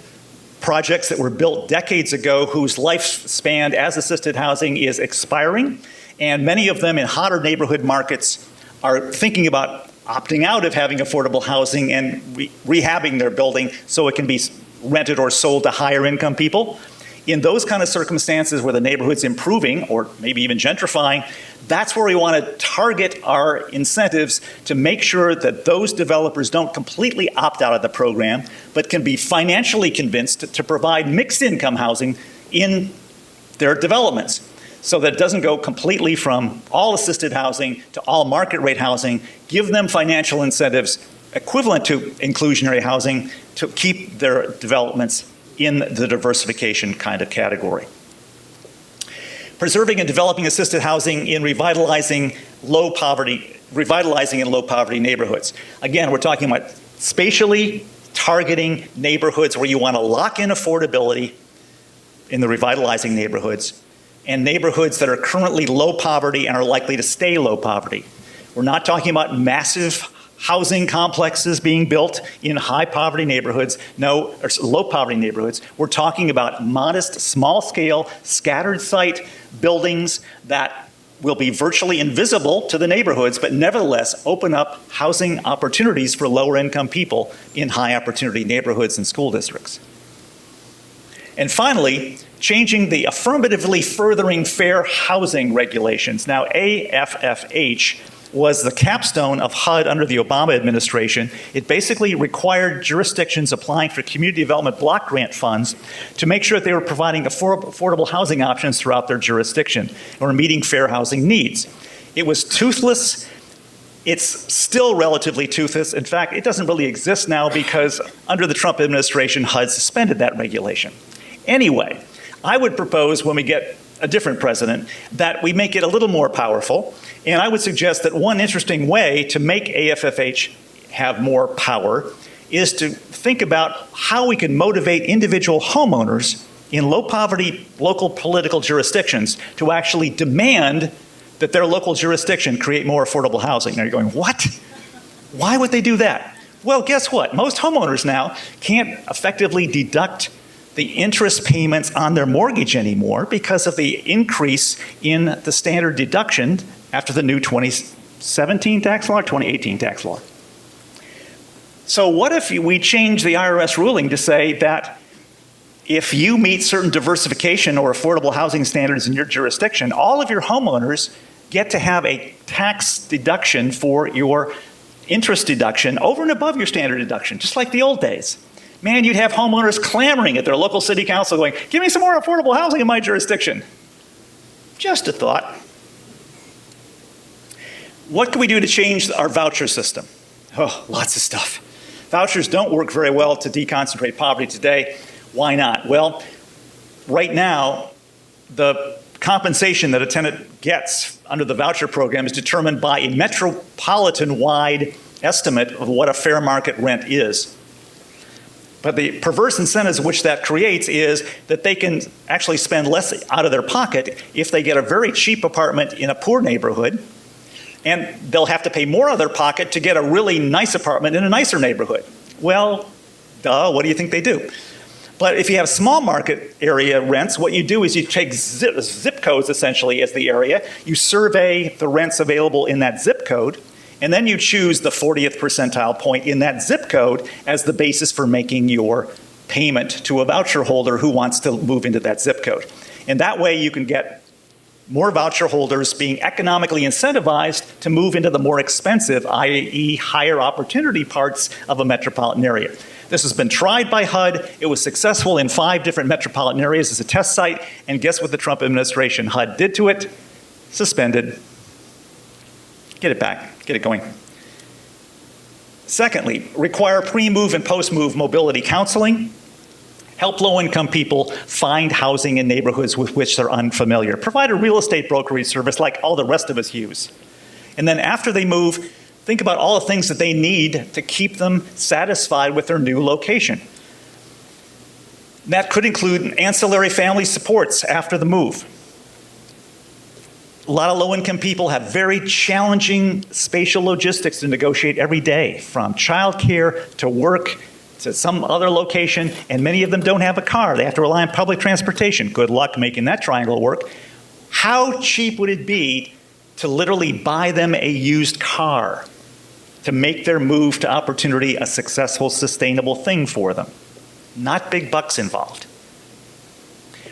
projects that were built decades ago whose lifespan as assisted housing is expiring. And many of them in hotter neighborhood markets are thinking about opting out of having affordable housing and rehabbing their building so it can be rented or sold to higher income people. In those kind of circumstances where the neighborhood's improving or maybe even gentrifying, that's where we want to target our incentives to make sure that those developers don't completely opt out of the program, but can be financially convinced to provide mixed income housing in their developments, so that it doesn't go completely from all assisted housing to all market rate housing. Give them financial incentives equivalent to inclusionary housing to keep their developments in the diversification kind of category. Preserving and developing assisted housing in revitalizing in low poverty neighborhoods. Again, we're talking about spatially targeting neighborhoods where you want to lock in affordability in the revitalizing neighborhoods, and neighborhoods that are currently low poverty and are likely to stay low poverty. We're not talking about massive housing complexes being built in high poverty neighborhoods, or low poverty neighborhoods. We're talking about modest, small scale, scattered site buildings that will be virtually invisible to the neighborhoods, but nevertheless open up housing opportunities for lower income people in high opportunity neighborhoods and school districts. And finally, changing the affirmatively furthering fair housing regulations. Now, AFFH was the capstone of HUD under the Obama administration. It basically required jurisdictions applying for community development block grant funds to make sure that they were providing affordable housing options throughout their jurisdiction or meeting fair housing needs. It was toothless. It's still relatively toothless. In fact, it doesn't really exist now because under the Trump administration, HUD suspended that regulation. Anyway, I would propose when we get a different president that we make it a little more powerful. And I would suggest that one interesting way to make AFFH have more power is to think about how we can motivate individual homeowners in low poverty local political jurisdictions to actually demand that their local jurisdiction create more affordable housing. Now you're going, what? Why would they do that? Well, guess what? Most homeowners now can't effectively deduct the interest payments on their mortgage anymore because of the increase in the standard deduction after the new 2017 tax law or 2018 tax law. So what if we change the IRS ruling to say that if you meet certain diversification or affordable housing standards in your jurisdiction, all of your homeowners get to have a tax deduction for your interest deduction over and above your standard deduction, just like the old days. Man, you'd have homeowners clamoring at their local city council going, give me some more affordable housing in my jurisdiction. Just a thought. What can we do to change our voucher system? Oh, lots of stuff. Vouchers don't work very well to deconcentrate poverty today. Why not? Well, right now, the compensation that a tenant gets under the voucher program is determined by a metropolitan-wide estimate of what a fair market rent is. But the perverse incentives which that creates is that they can actually spend less out of their pocket if they get a very cheap apartment in a poor neighborhood, and they'll have to pay more out of their pocket to get a really nice apartment in a nicer neighborhood. Well, duh, what do you think they do? But if you have small market area rents, what you do is you take zip codes essentially as the area, you survey the rents available in that zip code, and then you choose the 40th percentile point in that zip code as the basis for making your payment to a voucher holder who wants to move into that zip code. And that way you can get more voucher holders being economically incentivized to move into the more expensive, i.e. higher opportunity parts of a metropolitan area. This has been tried by HUD. It was successful in 5 different metropolitan areas as a test site, and guess what the Trump administration HUD did to it? Suspended. Get it back, get it going. Secondly, require pre-move and post-move mobility counseling. Help low-income people find housing in neighborhoods with which they're unfamiliar. Provide a real estate brokerage service like all the rest of us use. And then after they move, think about all the things that they need to keep them satisfied with their new location. That could include ancillary family supports after the move. A lot of low-income people have very challenging spatial logistics to negotiate every day, from childcare to work to some other location, and many of them don't have a car. They have to rely on public transportation. Good luck making that triangle work. How cheap would it be to literally buy them a used car to make their move to opportunity a successful, sustainable thing for them? Not big bucks involved.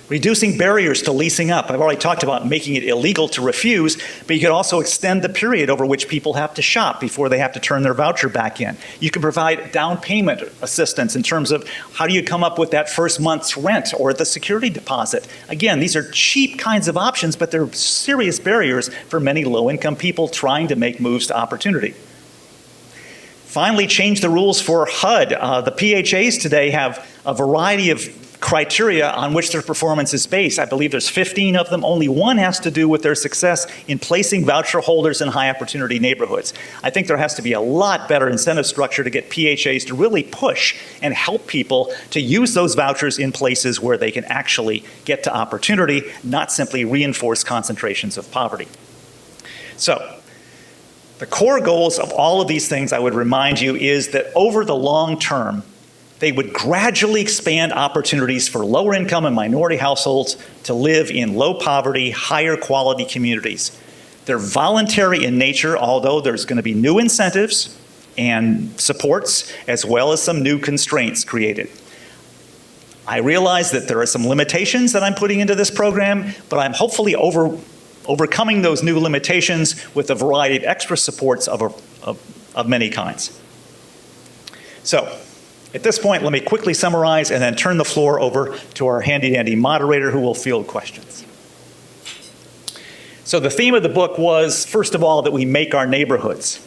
Reducing barriers to leasing up. I've already talked about making it illegal to refuse, but you could also extend the period over which people have to shop before they have to turn their voucher back in. You can provide down payment assistance in terms of how do you come up with that first month's rent or the security deposit. Again, these are cheap kinds of options, but they're serious barriers for many low-income people trying to make moves to opportunity. Finally, change the rules for HUD. The PHAs today have a variety of criteria on which their performance is based. I believe there's 15 of them. Only one has to do with their success in placing voucher holders in high opportunity neighborhoods. I think there has to be a lot better incentive structure to get PHAs to really push and help people to use those vouchers in places where they can actually get to opportunity, not simply reinforce concentrations of poverty. So, the core goals of all of these things, I would remind you, is that over the long term, they would gradually expand opportunities for lower income and minority households to live in low poverty, higher quality communities. They're voluntary in nature, although there's going to be new incentives and supports, as well as some new constraints created. I realize that there are some limitations that I'm putting into this program, but I'm hopefully overcoming those new limitations with a variety of extra supports of many kinds. So, at this point, let me quickly summarize and then turn the floor over to our handy-dandy moderator who will field questions. So the theme of the book was, first of all, that we make our neighborhoods.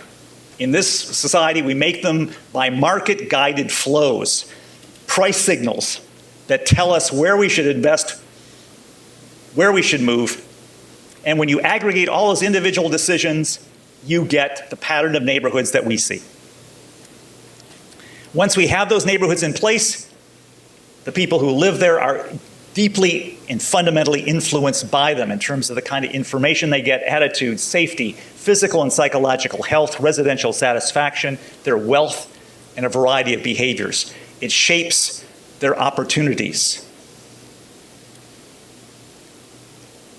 In this society, we make them by market-guided flows, price signals that tell us where we should invest, where we should move. And when you aggregate all those individual decisions, you get the pattern of neighborhoods that we see. Once we have those neighborhoods in place, the people who live there are deeply and fundamentally influenced by them in terms of the kind of information they get, attitudes, safety, physical and psychological health, residential satisfaction, their wealth, and a variety of behaviors. It shapes their opportunities.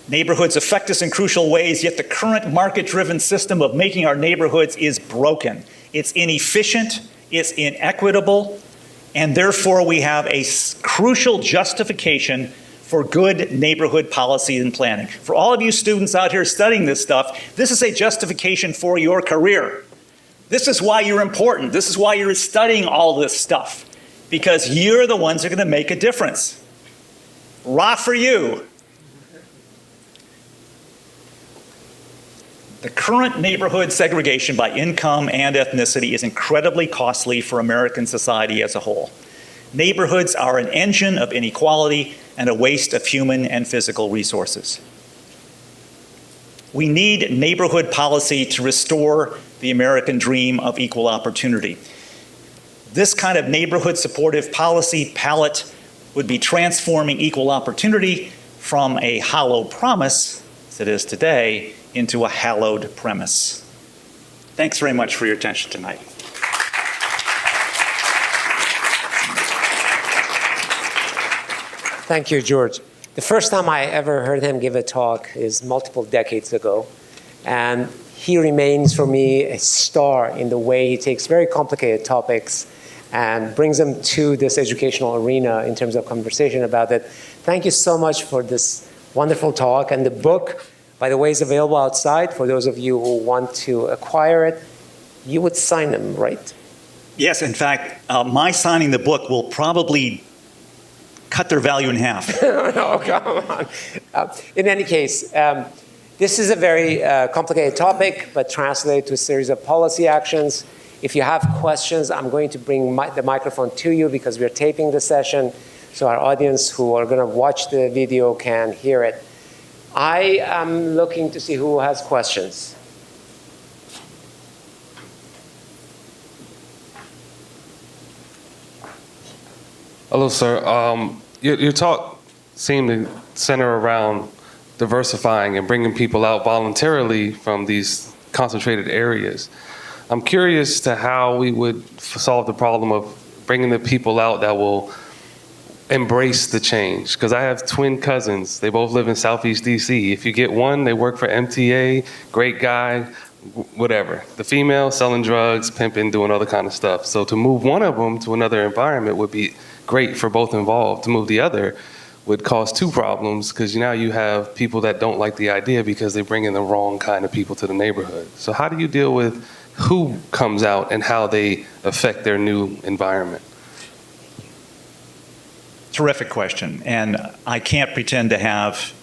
Neighborhoods affect us in crucial ways, yet the current market-driven system of making our neighborhoods is broken. It's inefficient, it's inequitable, and therefore we have a crucial justification for good neighborhood policy and planning. For all of you students out here studying this stuff, this is a justification for your career. This is why you're important. This is why you're studying all this stuff, because you're the ones that are going to make a difference. Rah for you. The current neighborhood segregation by income and ethnicity is incredibly costly for American society as a whole. Neighborhoods are an engine of inequality and a waste of human and physical resources. We need neighborhood policy to restore the American dream of equal opportunity. This kind of neighborhood supportive policy palette would be transforming equal opportunity from a hollow promise, as it is today, into a hallowed premise. Thanks very much for your attention tonight. Thank you, George. The first time I ever heard him give a talk is multiple decades ago, and he remains for me a star in the way he takes very complicated topics and brings them to this educational arena in terms of conversation about it. Thank you so much for this wonderful talk, and the book, by the way, is available outside for those of you who want to acquire it. You would sign them, right? Yes, in fact, my signing the book will probably cut their value in half. No, come on. In any case, this is a very complicated topic, but translated to a series of policy actions. If you have questions, I'm going to bring the microphone to you because we're taping the session, so our audience who are going to watch the video can hear it. I am looking to see who has questions. Hello, sir. Your talk seemed to center around diversifying and bringing people out voluntarily from these concentrated areas. I'm curious to how we would solve the problem of bringing the people out that will embrace the change. Because I have twin cousins. They both live in Southeast DC. If you get one, they work for MTA, great guy, whatever. The female, selling drugs, pimping, doing other kind of stuff. So to move one of them to another environment would be great for both involved. To move the other would cause two problems, because now you have people that don't like the idea because they bring in the wrong kind of people to the neighborhood. So how do you deal with who comes out and how they affect their new environment? Terrific question, and I can't pretend to have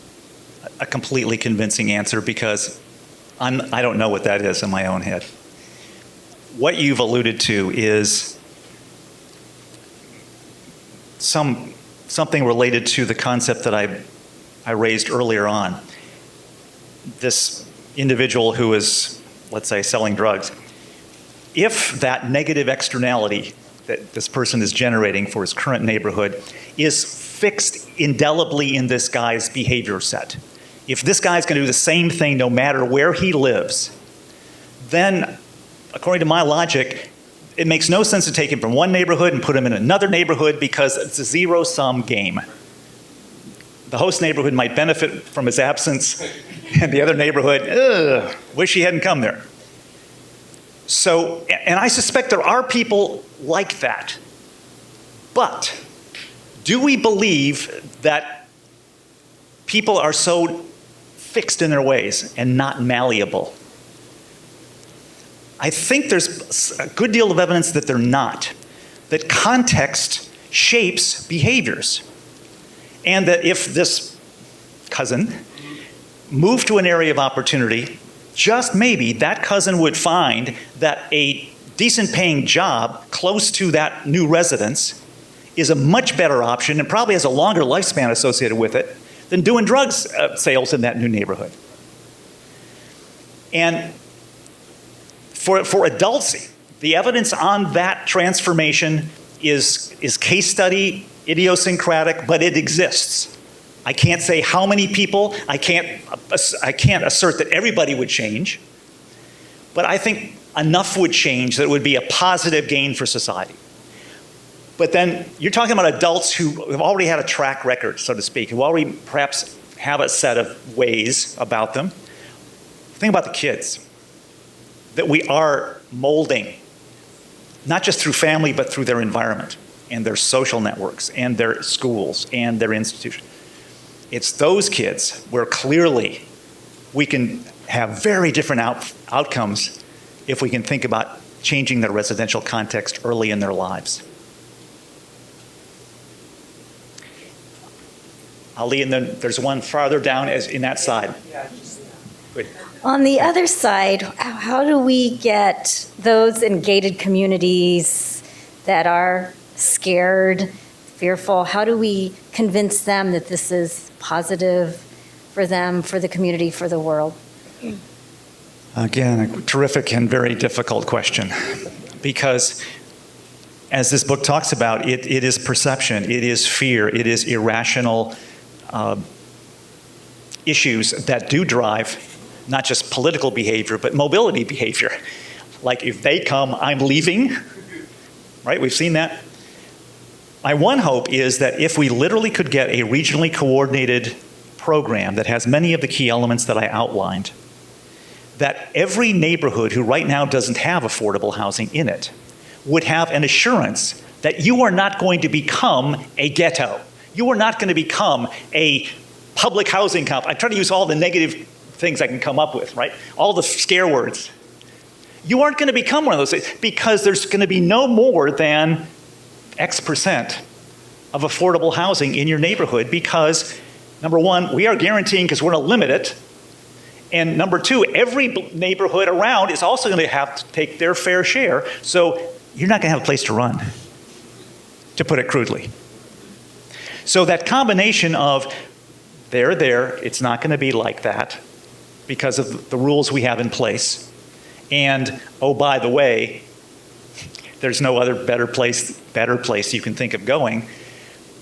a completely convincing answer because I don't know what that is in my own head. What you've alluded to is something related to the concept that I raised earlier on. This individual who is, let's say, selling drugs. If that negative externality that this person is generating for his current neighborhood is fixed indelibly in this guy's behavior set, if this guy's going to do the same thing no matter where he lives, then, according to my logic, it makes no sense to take him from one neighborhood and put him in another neighborhood because it's a zero-sum game. The host neighborhood might benefit from his absence, and the other neighborhood, wish he hadn't come there. So, and I suspect there are people like that. But do we believe that people are so fixed in their ways and not malleable? I think there's a good deal of evidence that they're not, that context shapes behaviors. And that if this cousin moved to an area of opportunity, just maybe that cousin would find that a decent paying job close to that new residence is a much better option and probably has a longer lifespan associated with it than doing drugs sales in that new neighborhood. And for adults, the evidence on that transformation is case study, idiosyncratic, but it exists. I can't say how many people, I can't assert that everybody would change, but I think enough would change that it would be a positive gain for society. But then you're talking about adults who have already had a track record, so to speak, who already perhaps have a set of ways about them. Think about the kids that we are molding, not just through family, but through their environment and their social networks and their schools and their institutions. It's those kids where clearly we can have very different outcomes if we can think about changing their residential context early in their lives. Ali, and then there's one farther down as in that side. Good. On the other side, how do we get those in gated communities that are scared, fearful, how do we convince them that this is positive for them, for the community, for the world? Again, a terrific and very difficult question, because as this book talks about, it is perception, it is fear, it is irrational issues that do drive not just political behavior, but mobility behavior. Like if they come, I'm leaving, right? We've seen that. My one hope is that if we literally could get a regionally coordinated program that has many of the key elements that I outlined, that every neighborhood who right now doesn't have affordable housing in it would have an assurance that you are not going to become a ghetto. You are not going to become a public housing complex. I try to use all the negative things I can come up with, right? All the scare words. You aren't going to become one of those things because there's going to be no more than X% of affordable housing in your neighborhood because, number one, we are guaranteeing because we're going to limit it. And number two, every neighborhood around is also going to have to take their fair share. So you're not going to have a place to run, to put it crudely. So that combination of there, it's not going to be like that because of the rules we have in place. And, oh, by the way, there's no other better place you can think of going.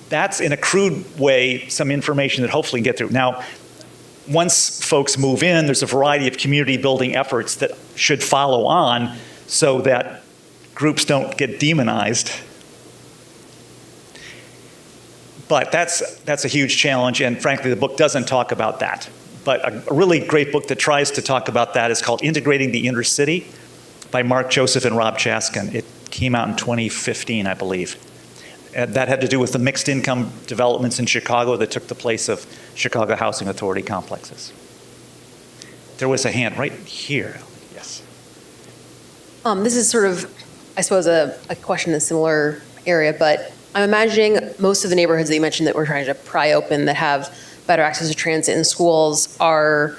That's, in a crude way, some information that hopefully can get through. Now, once folks move in, there's a variety of community building efforts that should follow on so that groups don't get demonized. But that's a huge challenge, and frankly, the book doesn't talk about that. But a really great book that tries to talk about that is called Integrating the Inner City by Mark Joseph and Rob Chaskin. It came out in 2015, I believe. And that had to do with the mixed income developments in Chicago that took the place of Chicago Housing Authority complexes. There was a hand right here. Yes. This is sort of, I suppose, a question in a similar area, but I'm imagining most of the neighborhoods that you mentioned that we're trying to pry open that have better access to transit and schools are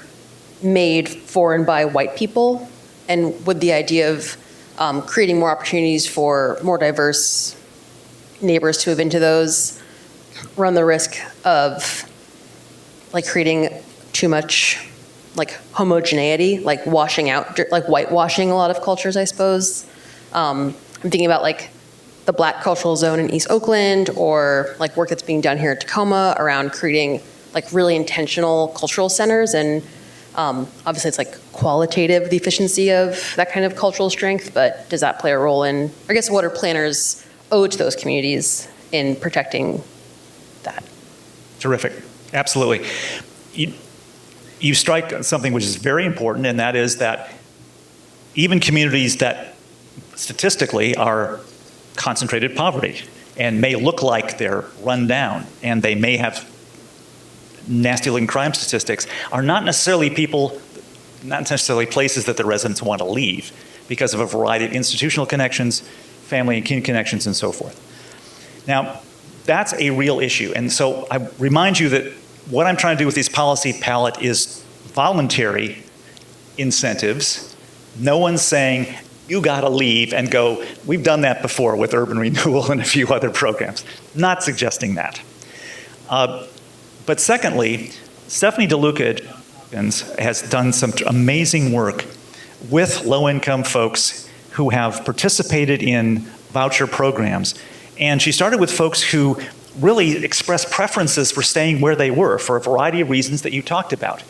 made for and by white people. And with the idea of creating more opportunities for more diverse neighbors to move into those, run the risk of like creating too much like homogeneity, like washing out, like whitewashing a lot of cultures, I suppose. I'm thinking about like the Black cultural zone in East Oakland, or like work that's being done here at Tacoma around creating like really intentional cultural centers. And obviously it's like qualitative, the efficiency of that kind of cultural strength, but does that play a role in, I guess, what are planners owe to those communities in protecting that? Terrific. Absolutely. You strike something which is very important, and that is that even communities that statistically are concentrated poverty and may look like they're run down and they may have nasty looking crime statistics are not necessarily places that the residents want to leave because of a variety of institutional connections, family and kin connections, and so forth. Now, that's a real issue. And so I remind you that what I'm trying to do with this policy palette is voluntary incentives. No one's saying, you gotta leave and go. We've done that before with urban renewal and a few other programs. Not suggesting that. But secondly, Stephanie DeLuca has done some amazing work with low-income folks who have participated in voucher programs. And she started with folks who really expressed preferences for staying where they were for a variety of reasons that you talked about.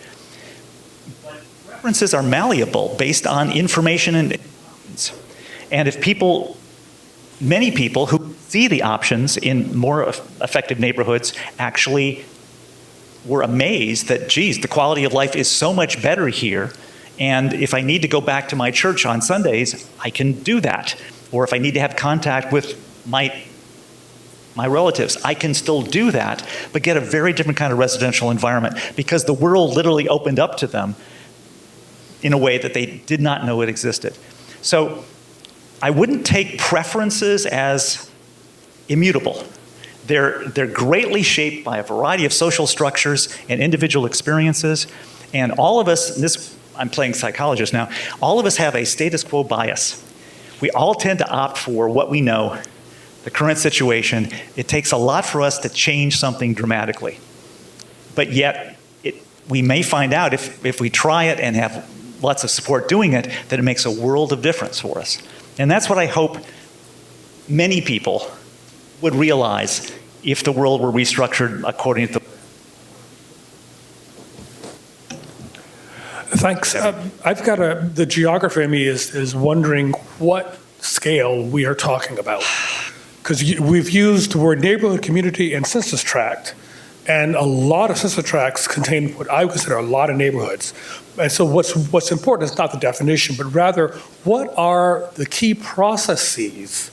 But preferences are malleable based on information and options. And if many people who see the options in more effective neighborhoods actually were amazed that, geez, the quality of life is so much better here. And if I need to go back to my church on Sundays, I can do that. Or if I need to have contact with my relatives, I can still do that, but get a very different kind of residential environment because the world literally opened up to them in a way that they did not know it existed. So I wouldn't take preferences as immutable. They're greatly shaped by a variety of social structures and individual experiences, and all of us, I'm playing psychologist now, all of us have a status quo bias. We all tend to opt for what we know, the current situation. It takes a lot for us to change something dramatically. But yet, we may find out if we try it and have lots of support doing it, that it makes a world of difference for us. And that's what I hope many people would realize if the world were restructured according to the Thanks. I've got the geography in me is wondering what scale we are talking about. Because we've used the word neighborhood, community, and census tract. And a lot of census tracts contain what I would consider a lot of neighborhoods. And so what's important is not the definition, but rather what are the key processes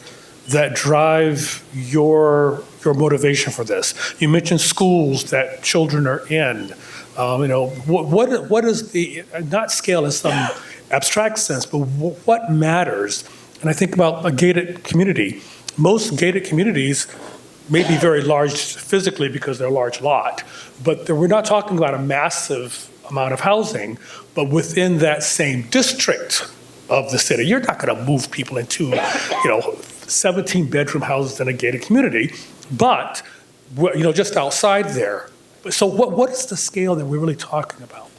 that drive your motivation for this? You mentioned schools that children are in. What is the, not scale in some abstract sense, but what matters? And I think about a gated community. Most gated communities may be very large physically because they're a large lot, but we're not talking about a massive amount of housing, but within that same district of the city. You're not going to move people into, 17-bedroom houses in a gated community, but, just outside there. So what is the scale that we're really talking about?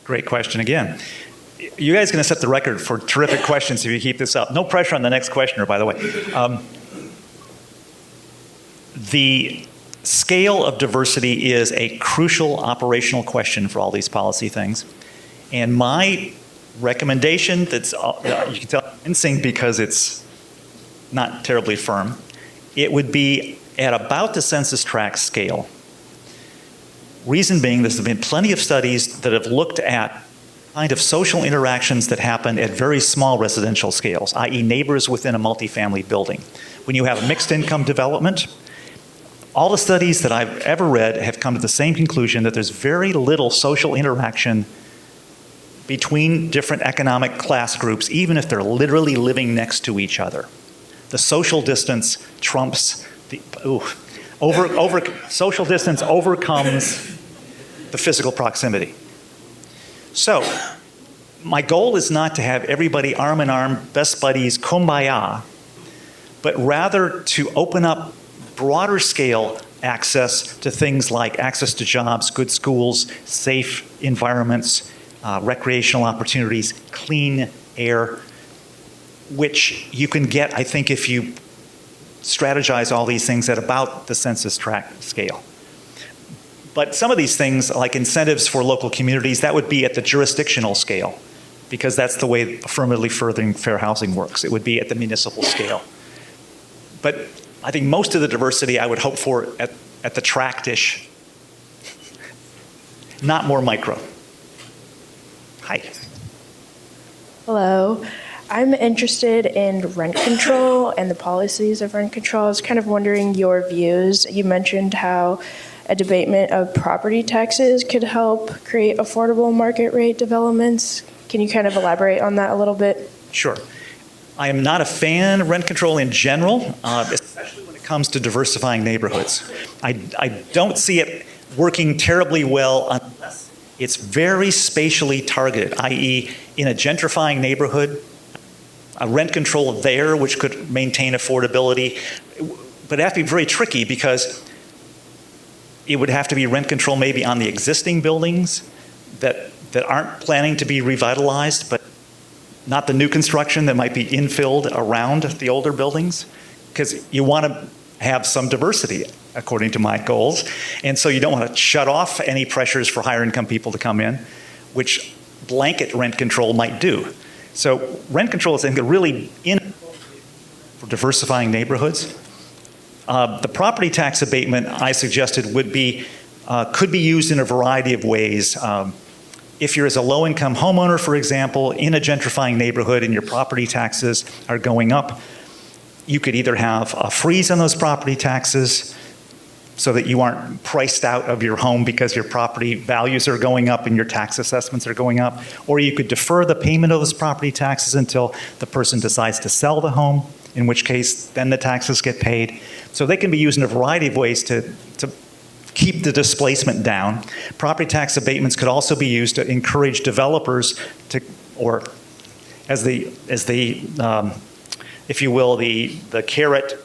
Great question again. You guys are going to set the record for terrific questions if you keep this up. No pressure on the next questioner, by the way. The scale of diversity is a crucial operational question for all these policy things. And my recommendation, that's you can tell I'm wincing because it's not terribly firm, it would be at about the census tract scale. Reason being, there's been plenty of studies that have looked at kind of social interactions that happen at very small residential scales, i.e. neighbors within a multifamily building. When you have mixed income development, all the studies that I've ever read have come to the same conclusion that there's very little social interaction between different economic class groups, even if they're literally living next to each other. The social distance trumps the, social distance overcomes the physical proximity. So, my goal is not to have everybody arm in arm, best buddies, kumbaya, but rather to open up broader scale access to things like access to jobs, good schools, safe environments, recreational opportunities, clean air, which you can get, I think, if you strategize all these things at about the census tract scale. But some of these things, like incentives for local communities, that would be at the jurisdictional scale, because that's the way affirmatively furthering fair housing works. It would be at the municipal scale. But I think most of the diversity I would hope for at the tract-ish, not more micro. Hi. Hello. I'm interested in rent control and the policies of rent control. I was kind of wondering your views. You mentioned how a debatement of property taxes could help create affordable market rate developments. Can you kind of elaborate on that a little bit? Sure. I am not a fan of rent control in general, especially when it comes to diversifying neighborhoods. I don't see it working terribly well unless it's very spatially targeted, i.e. in a gentrifying neighborhood, a rent control there which could maintain affordability, but it has to be very tricky because it would have to be rent control maybe on the existing buildings that aren't planning to be revitalized, but not the new construction that might be infilled around the older buildings, because you want to have some diversity according to my goals. And so you don't want to shut off any pressures for higher income people to come in, which blanket rent control might do. So rent control is really inappropriate for diversifying neighborhoods. The property tax abatement I suggested would be could be used in a variety of ways. If you're as a low-income homeowner, for example, in a gentrifying neighborhood and your property taxes are going up, you could either have a freeze on those property taxes so that you aren't priced out of your home because your property values are going up and your tax assessments are going up, or you could defer the payment of those property taxes until the person decides to sell the home, in which case then the taxes get paid. So they can be used in a variety of ways to keep the displacement down. Property tax abatements could also be used to encourage developers to, or as the if you will, the carrot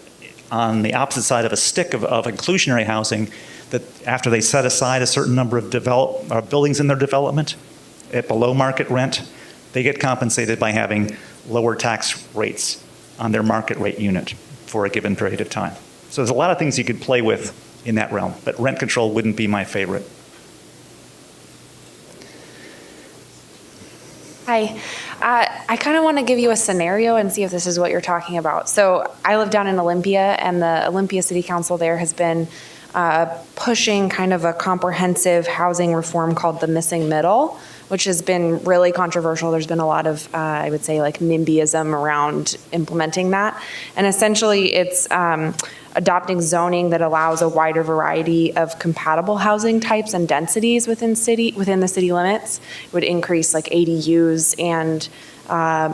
on the opposite side of a stick of inclusionary housing, that after they set aside a certain number of buildings in their development at below market rent, they get compensated by having lower tax rates on their market rate unit for a given period of time. So there's a lot of things you could play with in that realm, but rent control wouldn't be my favorite. Hi. I kind of want to give you a scenario and see if this is what you're talking about. So I live down in Olympia, and the Olympia City Council there has been pushing kind of a comprehensive housing reform called the missing middle, which has been really controversial. There's been a lot of, I would say, like NIMBYism around implementing that. And essentially it's adopting zoning that allows a wider variety of compatible housing types and densities within the city limits. It would increase like ADUs and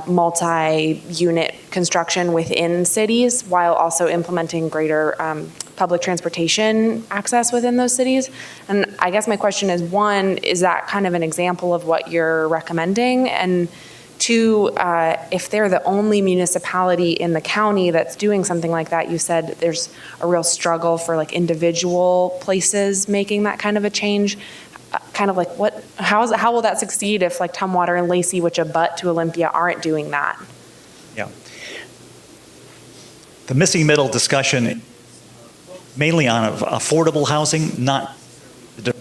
multi-unit construction within cities while also implementing greater public transportation access within those cities. And I guess my question is, one, is that kind of an example of what you're recommending? And two, if they're the only municipality in the county that's doing something like that, you said there's a real struggle for like individual places making that kind of a change. Kind of like how will that succeed if like Tumwater and Lacey, which abut to Olympia, aren't doing that? Yeah. The missing middle discussion mainly on affordable housing, not the.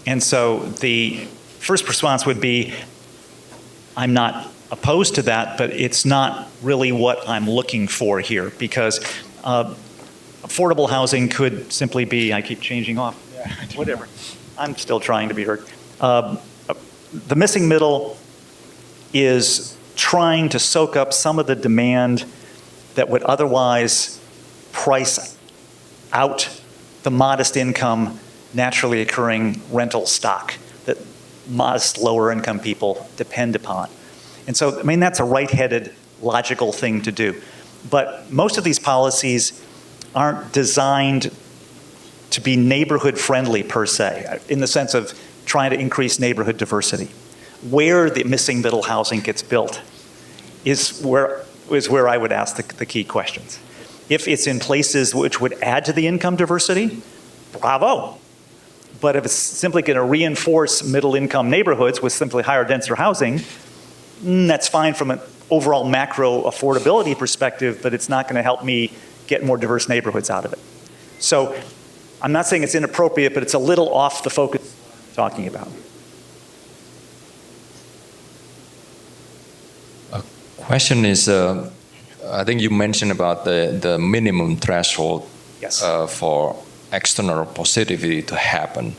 And so the first response would be, I'm not opposed to that, but it's not really what I'm looking for here, because affordable housing could simply be, I keep changing off, whatever. I'm still trying to be heard. The missing middle is trying to soak up some of the demand that would otherwise price out the modest income, naturally occurring rental stock that modest lower income people depend upon. And so, I mean, that's a right-headed, logical thing to do. But most of these policies aren't designed to be neighborhood friendly per se, in the sense of trying to increase neighborhood diversity. Where the missing middle housing gets built is where I would ask the key questions. If it's in places which would add to the income diversity, bravo. But if it's simply going to reinforce middle income neighborhoods with simply higher, denser housing, that's fine from an overall macro affordability perspective, but it's not going to help me get more diverse neighborhoods out of it. So I'm not saying it's inappropriate, but it's a little off the focus I'm talking about. Question is, I think you mentioned about the minimum threshold. Yes. For external positivity to happen.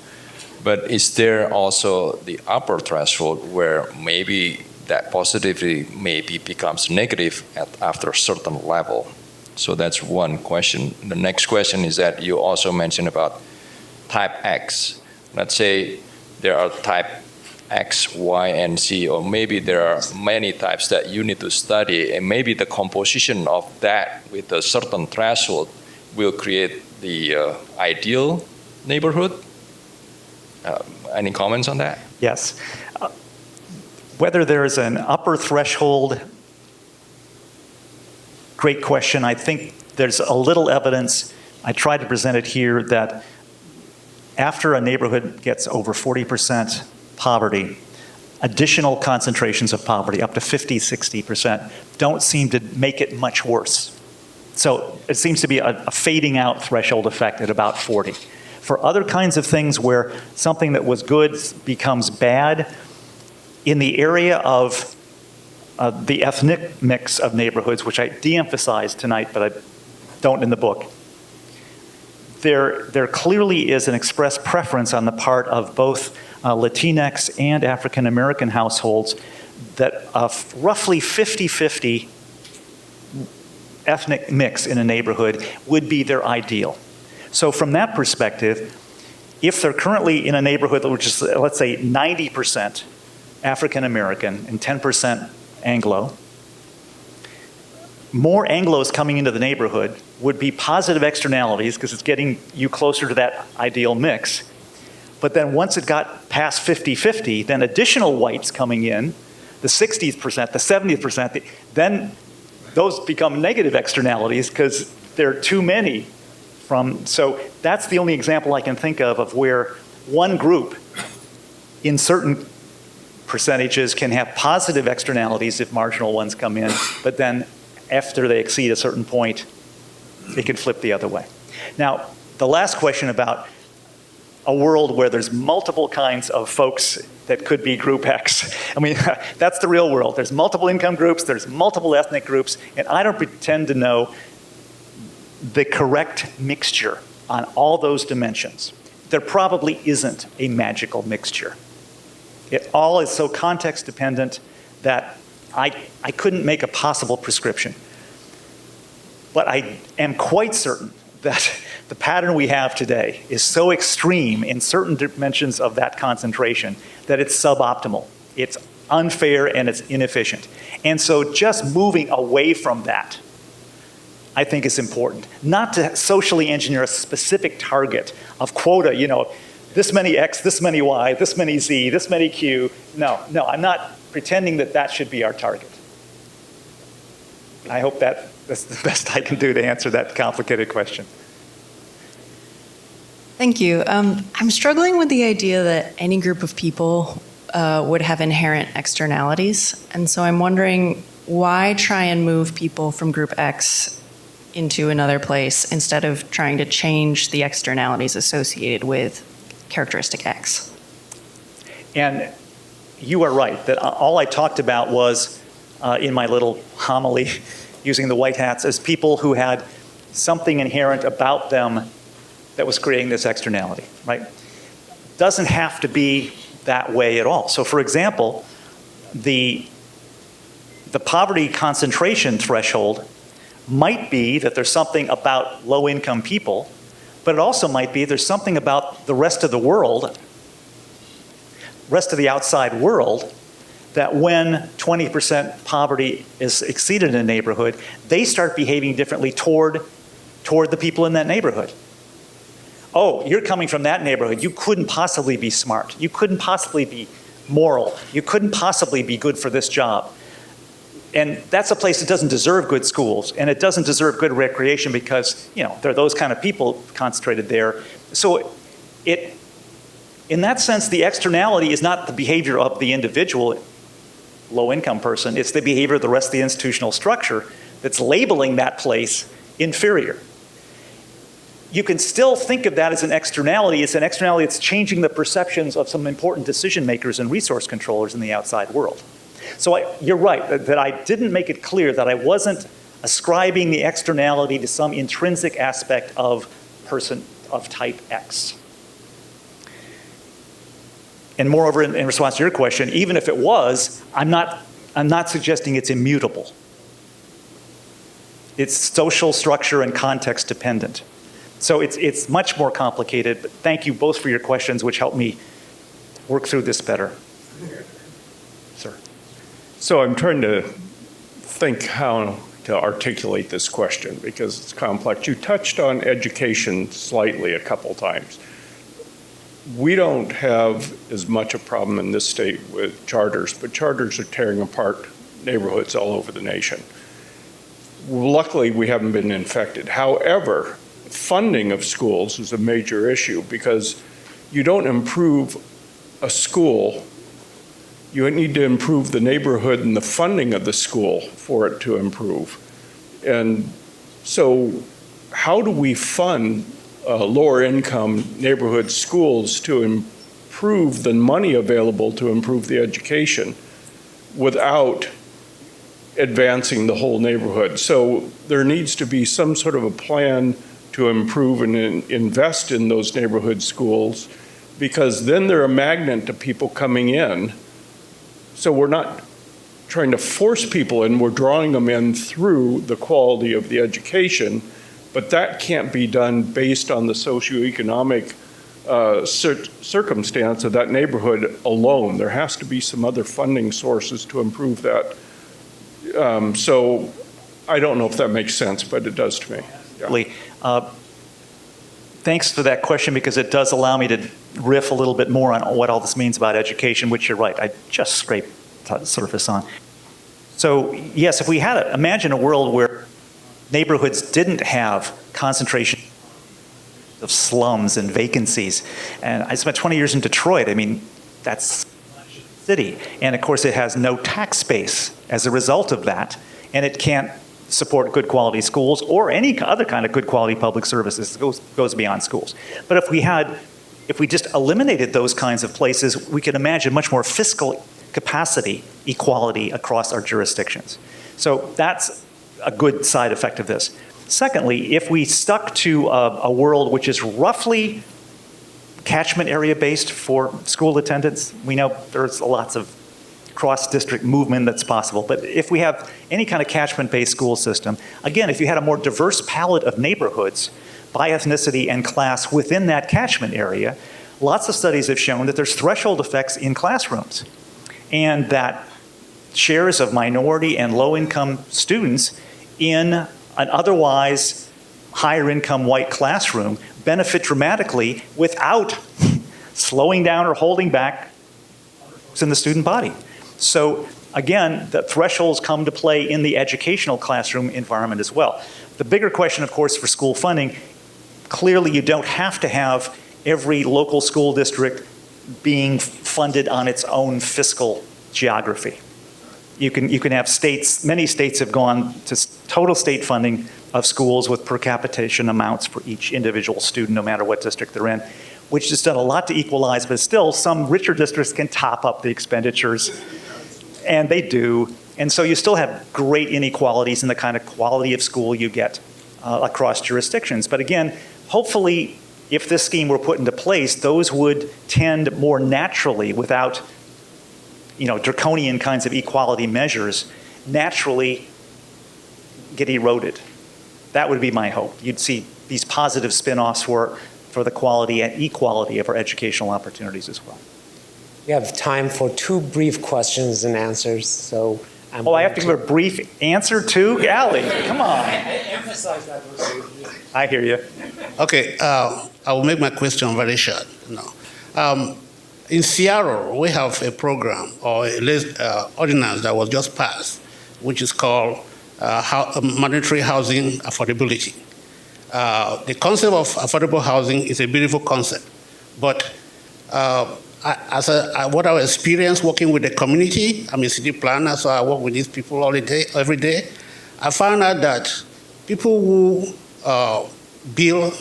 But is there also the upper threshold where maybe that positivity maybe becomes negative after a certain level? So that's one question. The next question is that you also mentioned about type X. Let's say there are type X, Y, and Z, or maybe there are many types that you need to study, and maybe the composition of that with a certain threshold will create the ideal neighborhood. Any comments on that? Yes. Whether there's an upper threshold, great question. I think there's a little evidence, I tried to present it here, that after a neighborhood gets over 40% poverty, additional concentrations of poverty, up to 50, 60%, don't seem to make it much worse. So it seems to be a fading out threshold effect at about 40. For other kinds of things where something that was good becomes bad, in the area of the ethnic mix of neighborhoods, which I de-emphasized tonight, but I don't in the book, there clearly is an express preference on the part of both Latinx and African American households that a roughly 50-50 ethnic mix in a neighborhood would be their ideal. So from that perspective, if they're currently in a neighborhood which is, let's say, 90% African American and 10% Anglo, more Anglos coming into the neighborhood would be positive externalities because it's getting you closer to that ideal mix. But then once it got past 50-50, then additional whites coming in, the 60%, the 70%, then those become negative externalities because there are too many from, so that's the only example I can think of where one group in certain percentages can have positive externalities if marginal ones come in, but then after they exceed a certain point, it can flip the other way. Now, the last question about a world where there's multiple kinds of folks that could be group X. I mean, that's the real world. There's multiple income groups, there's multiple ethnic groups, and I don't pretend to know the correct mixture on all those dimensions. There probably isn't a magical mixture. It all is so context dependent that I couldn't make a possible prescription. But I am quite certain that the pattern we have today is so extreme in certain dimensions of that concentration that it's suboptimal. It's unfair and it's inefficient. And so just moving away from that, I think is important. Not to socially engineer a specific target of quota, you know, this many X, this many Y, this many Z, this many Q. No, I'm not pretending that that should be our target. I hope that's the best I can do to answer that complicated question. Thank you. I'm struggling with the idea that any group of people would have inherent externalities. And so I'm wondering, why try and move people from group X into another place instead of trying to change the externalities associated with characteristic X? And you are right, that all I talked about was, in my little homily, using the white hats, as people who had something inherent about them that was creating this externality, right? Doesn't have to be that way at all. So for example, the poverty concentration threshold might be that there's something about low-income people, but it also might be there's something about the rest of the world, rest of the outside world, that when 20% poverty is exceeded in a neighborhood, they start behaving differently toward the people in that neighborhood. Oh, you're coming from that neighborhood. You couldn't possibly be smart. You couldn't possibly be moral. You couldn't possibly be good for this job. And that's a place that doesn't deserve good schools, and it doesn't deserve good recreation because, you know, there are those kind of people concentrated there. So in that sense, the externality is not the behavior of the individual low-income person. It's the behavior of the rest of the institutional structure that's labeling that place inferior. You can still think of that as an externality. It's an externality that's changing the perceptions of some important decision makers and resource controllers in the outside world. So you're right, that I didn't make it clear that I wasn't ascribing the externality to some intrinsic aspect of person of type X. And moreover, in response to your question, even if it was, I'm not suggesting it's immutable. It's social structure and context dependent. So it's much more complicated, but thank you both for your questions, which helped me work through this better. Sir. So I'm trying to think how to articulate this question because it's complex. You touched on education slightly a couple times. We don't have as much a problem in this state with charters, but charters are tearing apart neighborhoods all over the nation. Luckily, we haven't been infected. However, funding of schools is a major issue because you don't improve a school, you need to improve the neighborhood and the funding of the school for it to improve. And so how do we fund lower income neighborhood schools to improve the money available to improve the education without advancing the whole neighborhood? So there needs to be some sort of a plan to improve and invest in those neighborhood schools, because then they're a magnet to people coming in. So we're not trying to force people in, we're drawing them in through the quality of the education, but that can't be done based on the socioeconomic circumstance of that neighborhood alone. There has to be some other funding sources to improve that. So I don't know if that makes sense, but it does to me. Yeah. Thanks for that question, because it does allow me to riff a little bit more on what all this means about education, which you're right, I just scraped the surface on. So yes, if we had imagine a world where neighborhoods didn't have concentration of slums and vacancies, and I spent 20 years in Detroit, I mean, that's a city, and of course it has no tax base as a result of that, and it can't support good quality schools or any other kind of good quality public services. It goes beyond schools. But if we just eliminated those kinds of places, we could imagine much more fiscal capacity equality across our jurisdictions. So that's a good side effect of this. Secondly, if we stuck to a world which is roughly catchment area based for school attendance, we know there's lots of cross-district movement that's possible. But if we have any kind of catchment-based school system, again, if you had a more diverse palette of neighborhoods by ethnicity and class within that catchment area, lots of studies have shown that there's threshold effects in classrooms, and that shares of minority and low-income students in an otherwise higher-income white classroom benefit dramatically without slowing down or holding back in the student body. So again, the thresholds come to play in the educational classroom environment as well. The bigger question, of course, for school funding, clearly you don't have to have every local school district being funded on its own fiscal geography. You can have states, many states have gone to total state funding of schools with per capitation amounts for each individual student, no matter what district they're in, which has done a lot to equalize, but still some richer districts can top up the expenditures. And they do. And so you still have great inequalities in the kind of quality of school you get across jurisdictions. But again, hopefully, if this scheme were put into place, those would tend more naturally, without draconian kinds of equality measures, naturally get eroded. That would be my hope. You'd see these positive spin-offs for the quality and equality of our educational opportunities as well. We have time for 2 brief questions and answers, so I have to give a brief answer too? Golly, come on. I emphasize that. I hear you. Okay, I will make my question very short. In Seattle, we have a program or ordinance that was just passed, which is called mandatory housing affordability. The concept of affordable housing is a beautiful concept, but what I experienced working with the community, I'm a city planner, so I work with these people every day. I found out that people who build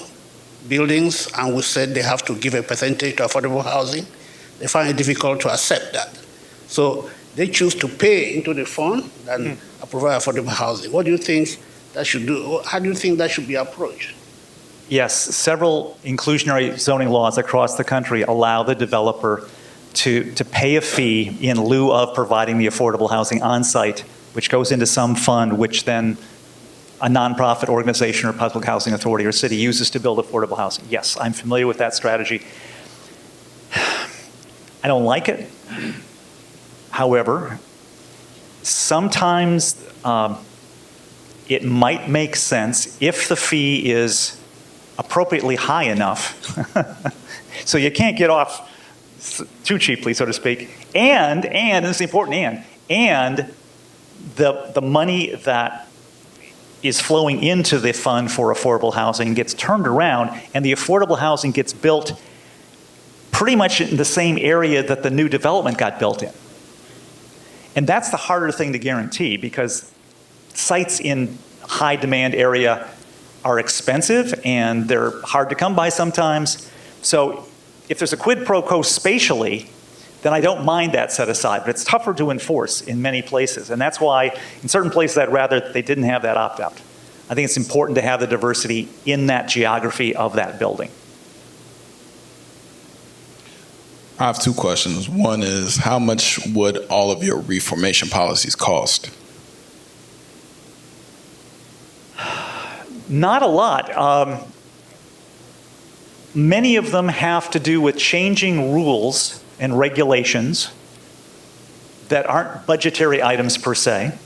buildings and who said they have to give a percentage to affordable housing, they find it difficult to accept that. So they choose to pay into the fund and provide affordable housing. What do you think that should do? How do you think that should be approached? Yes, several inclusionary zoning laws across the country allow the developer to pay a fee in lieu of providing the affordable housing on site, which goes into some fund, which then a nonprofit organization or public housing authority or city uses to build affordable housing. Yes, I'm familiar with that strategy. I don't like it. However, sometimes it might make sense if the fee is appropriately high enough. So you can't get off too cheaply, so to speak. And this is important, and the money that is flowing into the fund for affordable housing gets turned around, and the affordable housing gets built pretty much in the same area that the new development got built in. And that's the harder thing to guarantee, because sites in high demand area are expensive and they're hard to come by sometimes. So if there's a quid pro quo spatially, then I don't mind that set aside, but it's tougher to enforce in many places. And that's why in certain places I'd rather they didn't have that opt-out. I think it's important to have the diversity in that geography of that building. I have two questions. One is, how much would all of your reformation policies cost? Not a lot. Many of them have to do with changing rules and regulations that aren't budgetary items per se.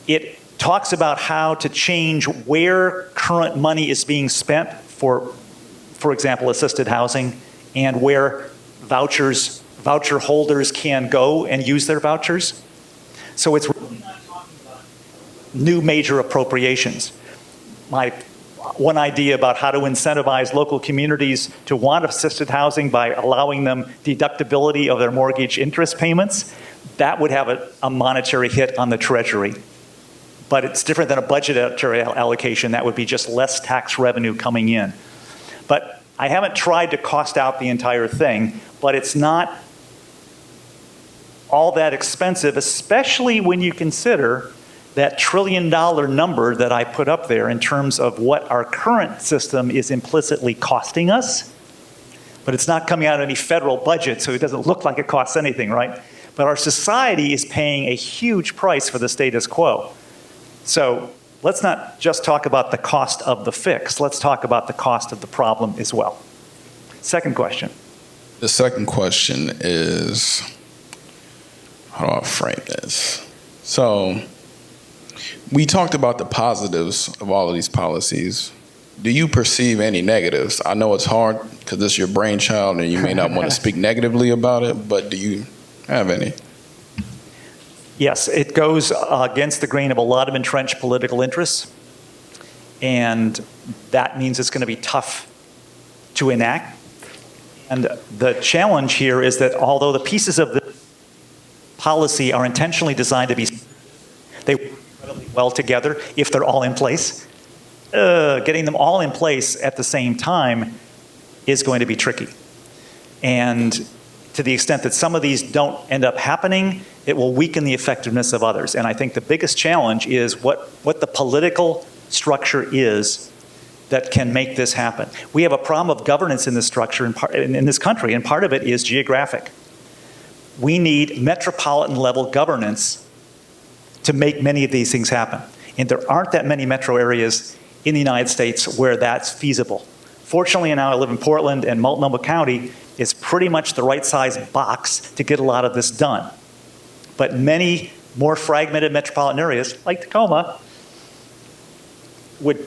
It talks about how to change where current money is being spent for example, assisted housing, and where voucher holders can go and use their vouchers. So it's really not talking about new major appropriations. My one idea about how to incentivize local communities to want assisted housing by allowing them deductibility of their mortgage interest payments, that would have a monetary hit on the Treasury. But it's different than a budgetary allocation. That would be just less tax revenue coming in. But I haven't tried to cost out the entire thing, but it's not all that expensive, especially when you consider that $1 trillion number that I put up there in terms of what our current system is implicitly costing us. But it's not coming out of any federal budget, so it doesn't look like it costs anything, right? But our society is paying a huge price for the status quo. So let's not just talk about the cost of the fix. Let's talk about the cost of the problem as well. Second question. The second question is, how do I frame this? So we talked about the positives of all of these policies. Do you perceive any negatives? I know it's hard because this is your brainchild and you may not want to speak negatively about it, but do you have any? Yes, it goes against the grain of a lot of entrenched political interests, and that means it's going to be tough to enact. And the challenge here is that although the pieces of the policy are intentionally designed to be, they work incredibly well together if they're all in place. Getting them all in place at the same time is going to be tricky. And to the extent that some of these don't end up happening, it will weaken the effectiveness of others. And I think the biggest challenge is what the political structure is that can make this happen. We have a problem of governance in this structure in this country, and part of it is geographic. We need metropolitan level governance to make many of these things happen. And there aren't that many metro areas in the United States where that's feasible. Fortunately, now I live in Portland, and Multnomah County is pretty much the right size box to get a lot of this done. But many more fragmented metropolitan areas, like Tacoma, would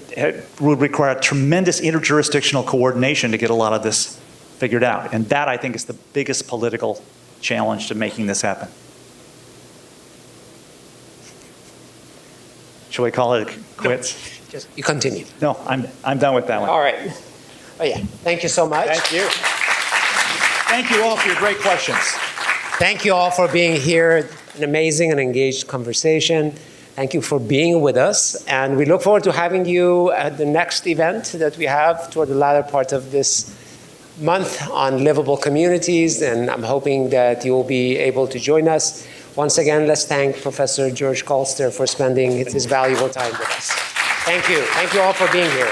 require tremendous interjurisdictional coordination to get a lot of this figured out. And that, I think, is the biggest political challenge to making this happen. Shall we call it quits? No, just you continue. No, I'm done with that one. All right. Oh yeah, thank you so much. Thank you. Thank you all for your great questions. Thank you all for being here. An amazing and engaged conversation. Thank you for being with us. And we look forward to having you at the next event that we have toward the latter part of this month on livable communities. And I'm hoping that you will be able to join us. Once again, let's thank Professor George Galster for spending his valuable time with us. Thank you. Thank you all for being here.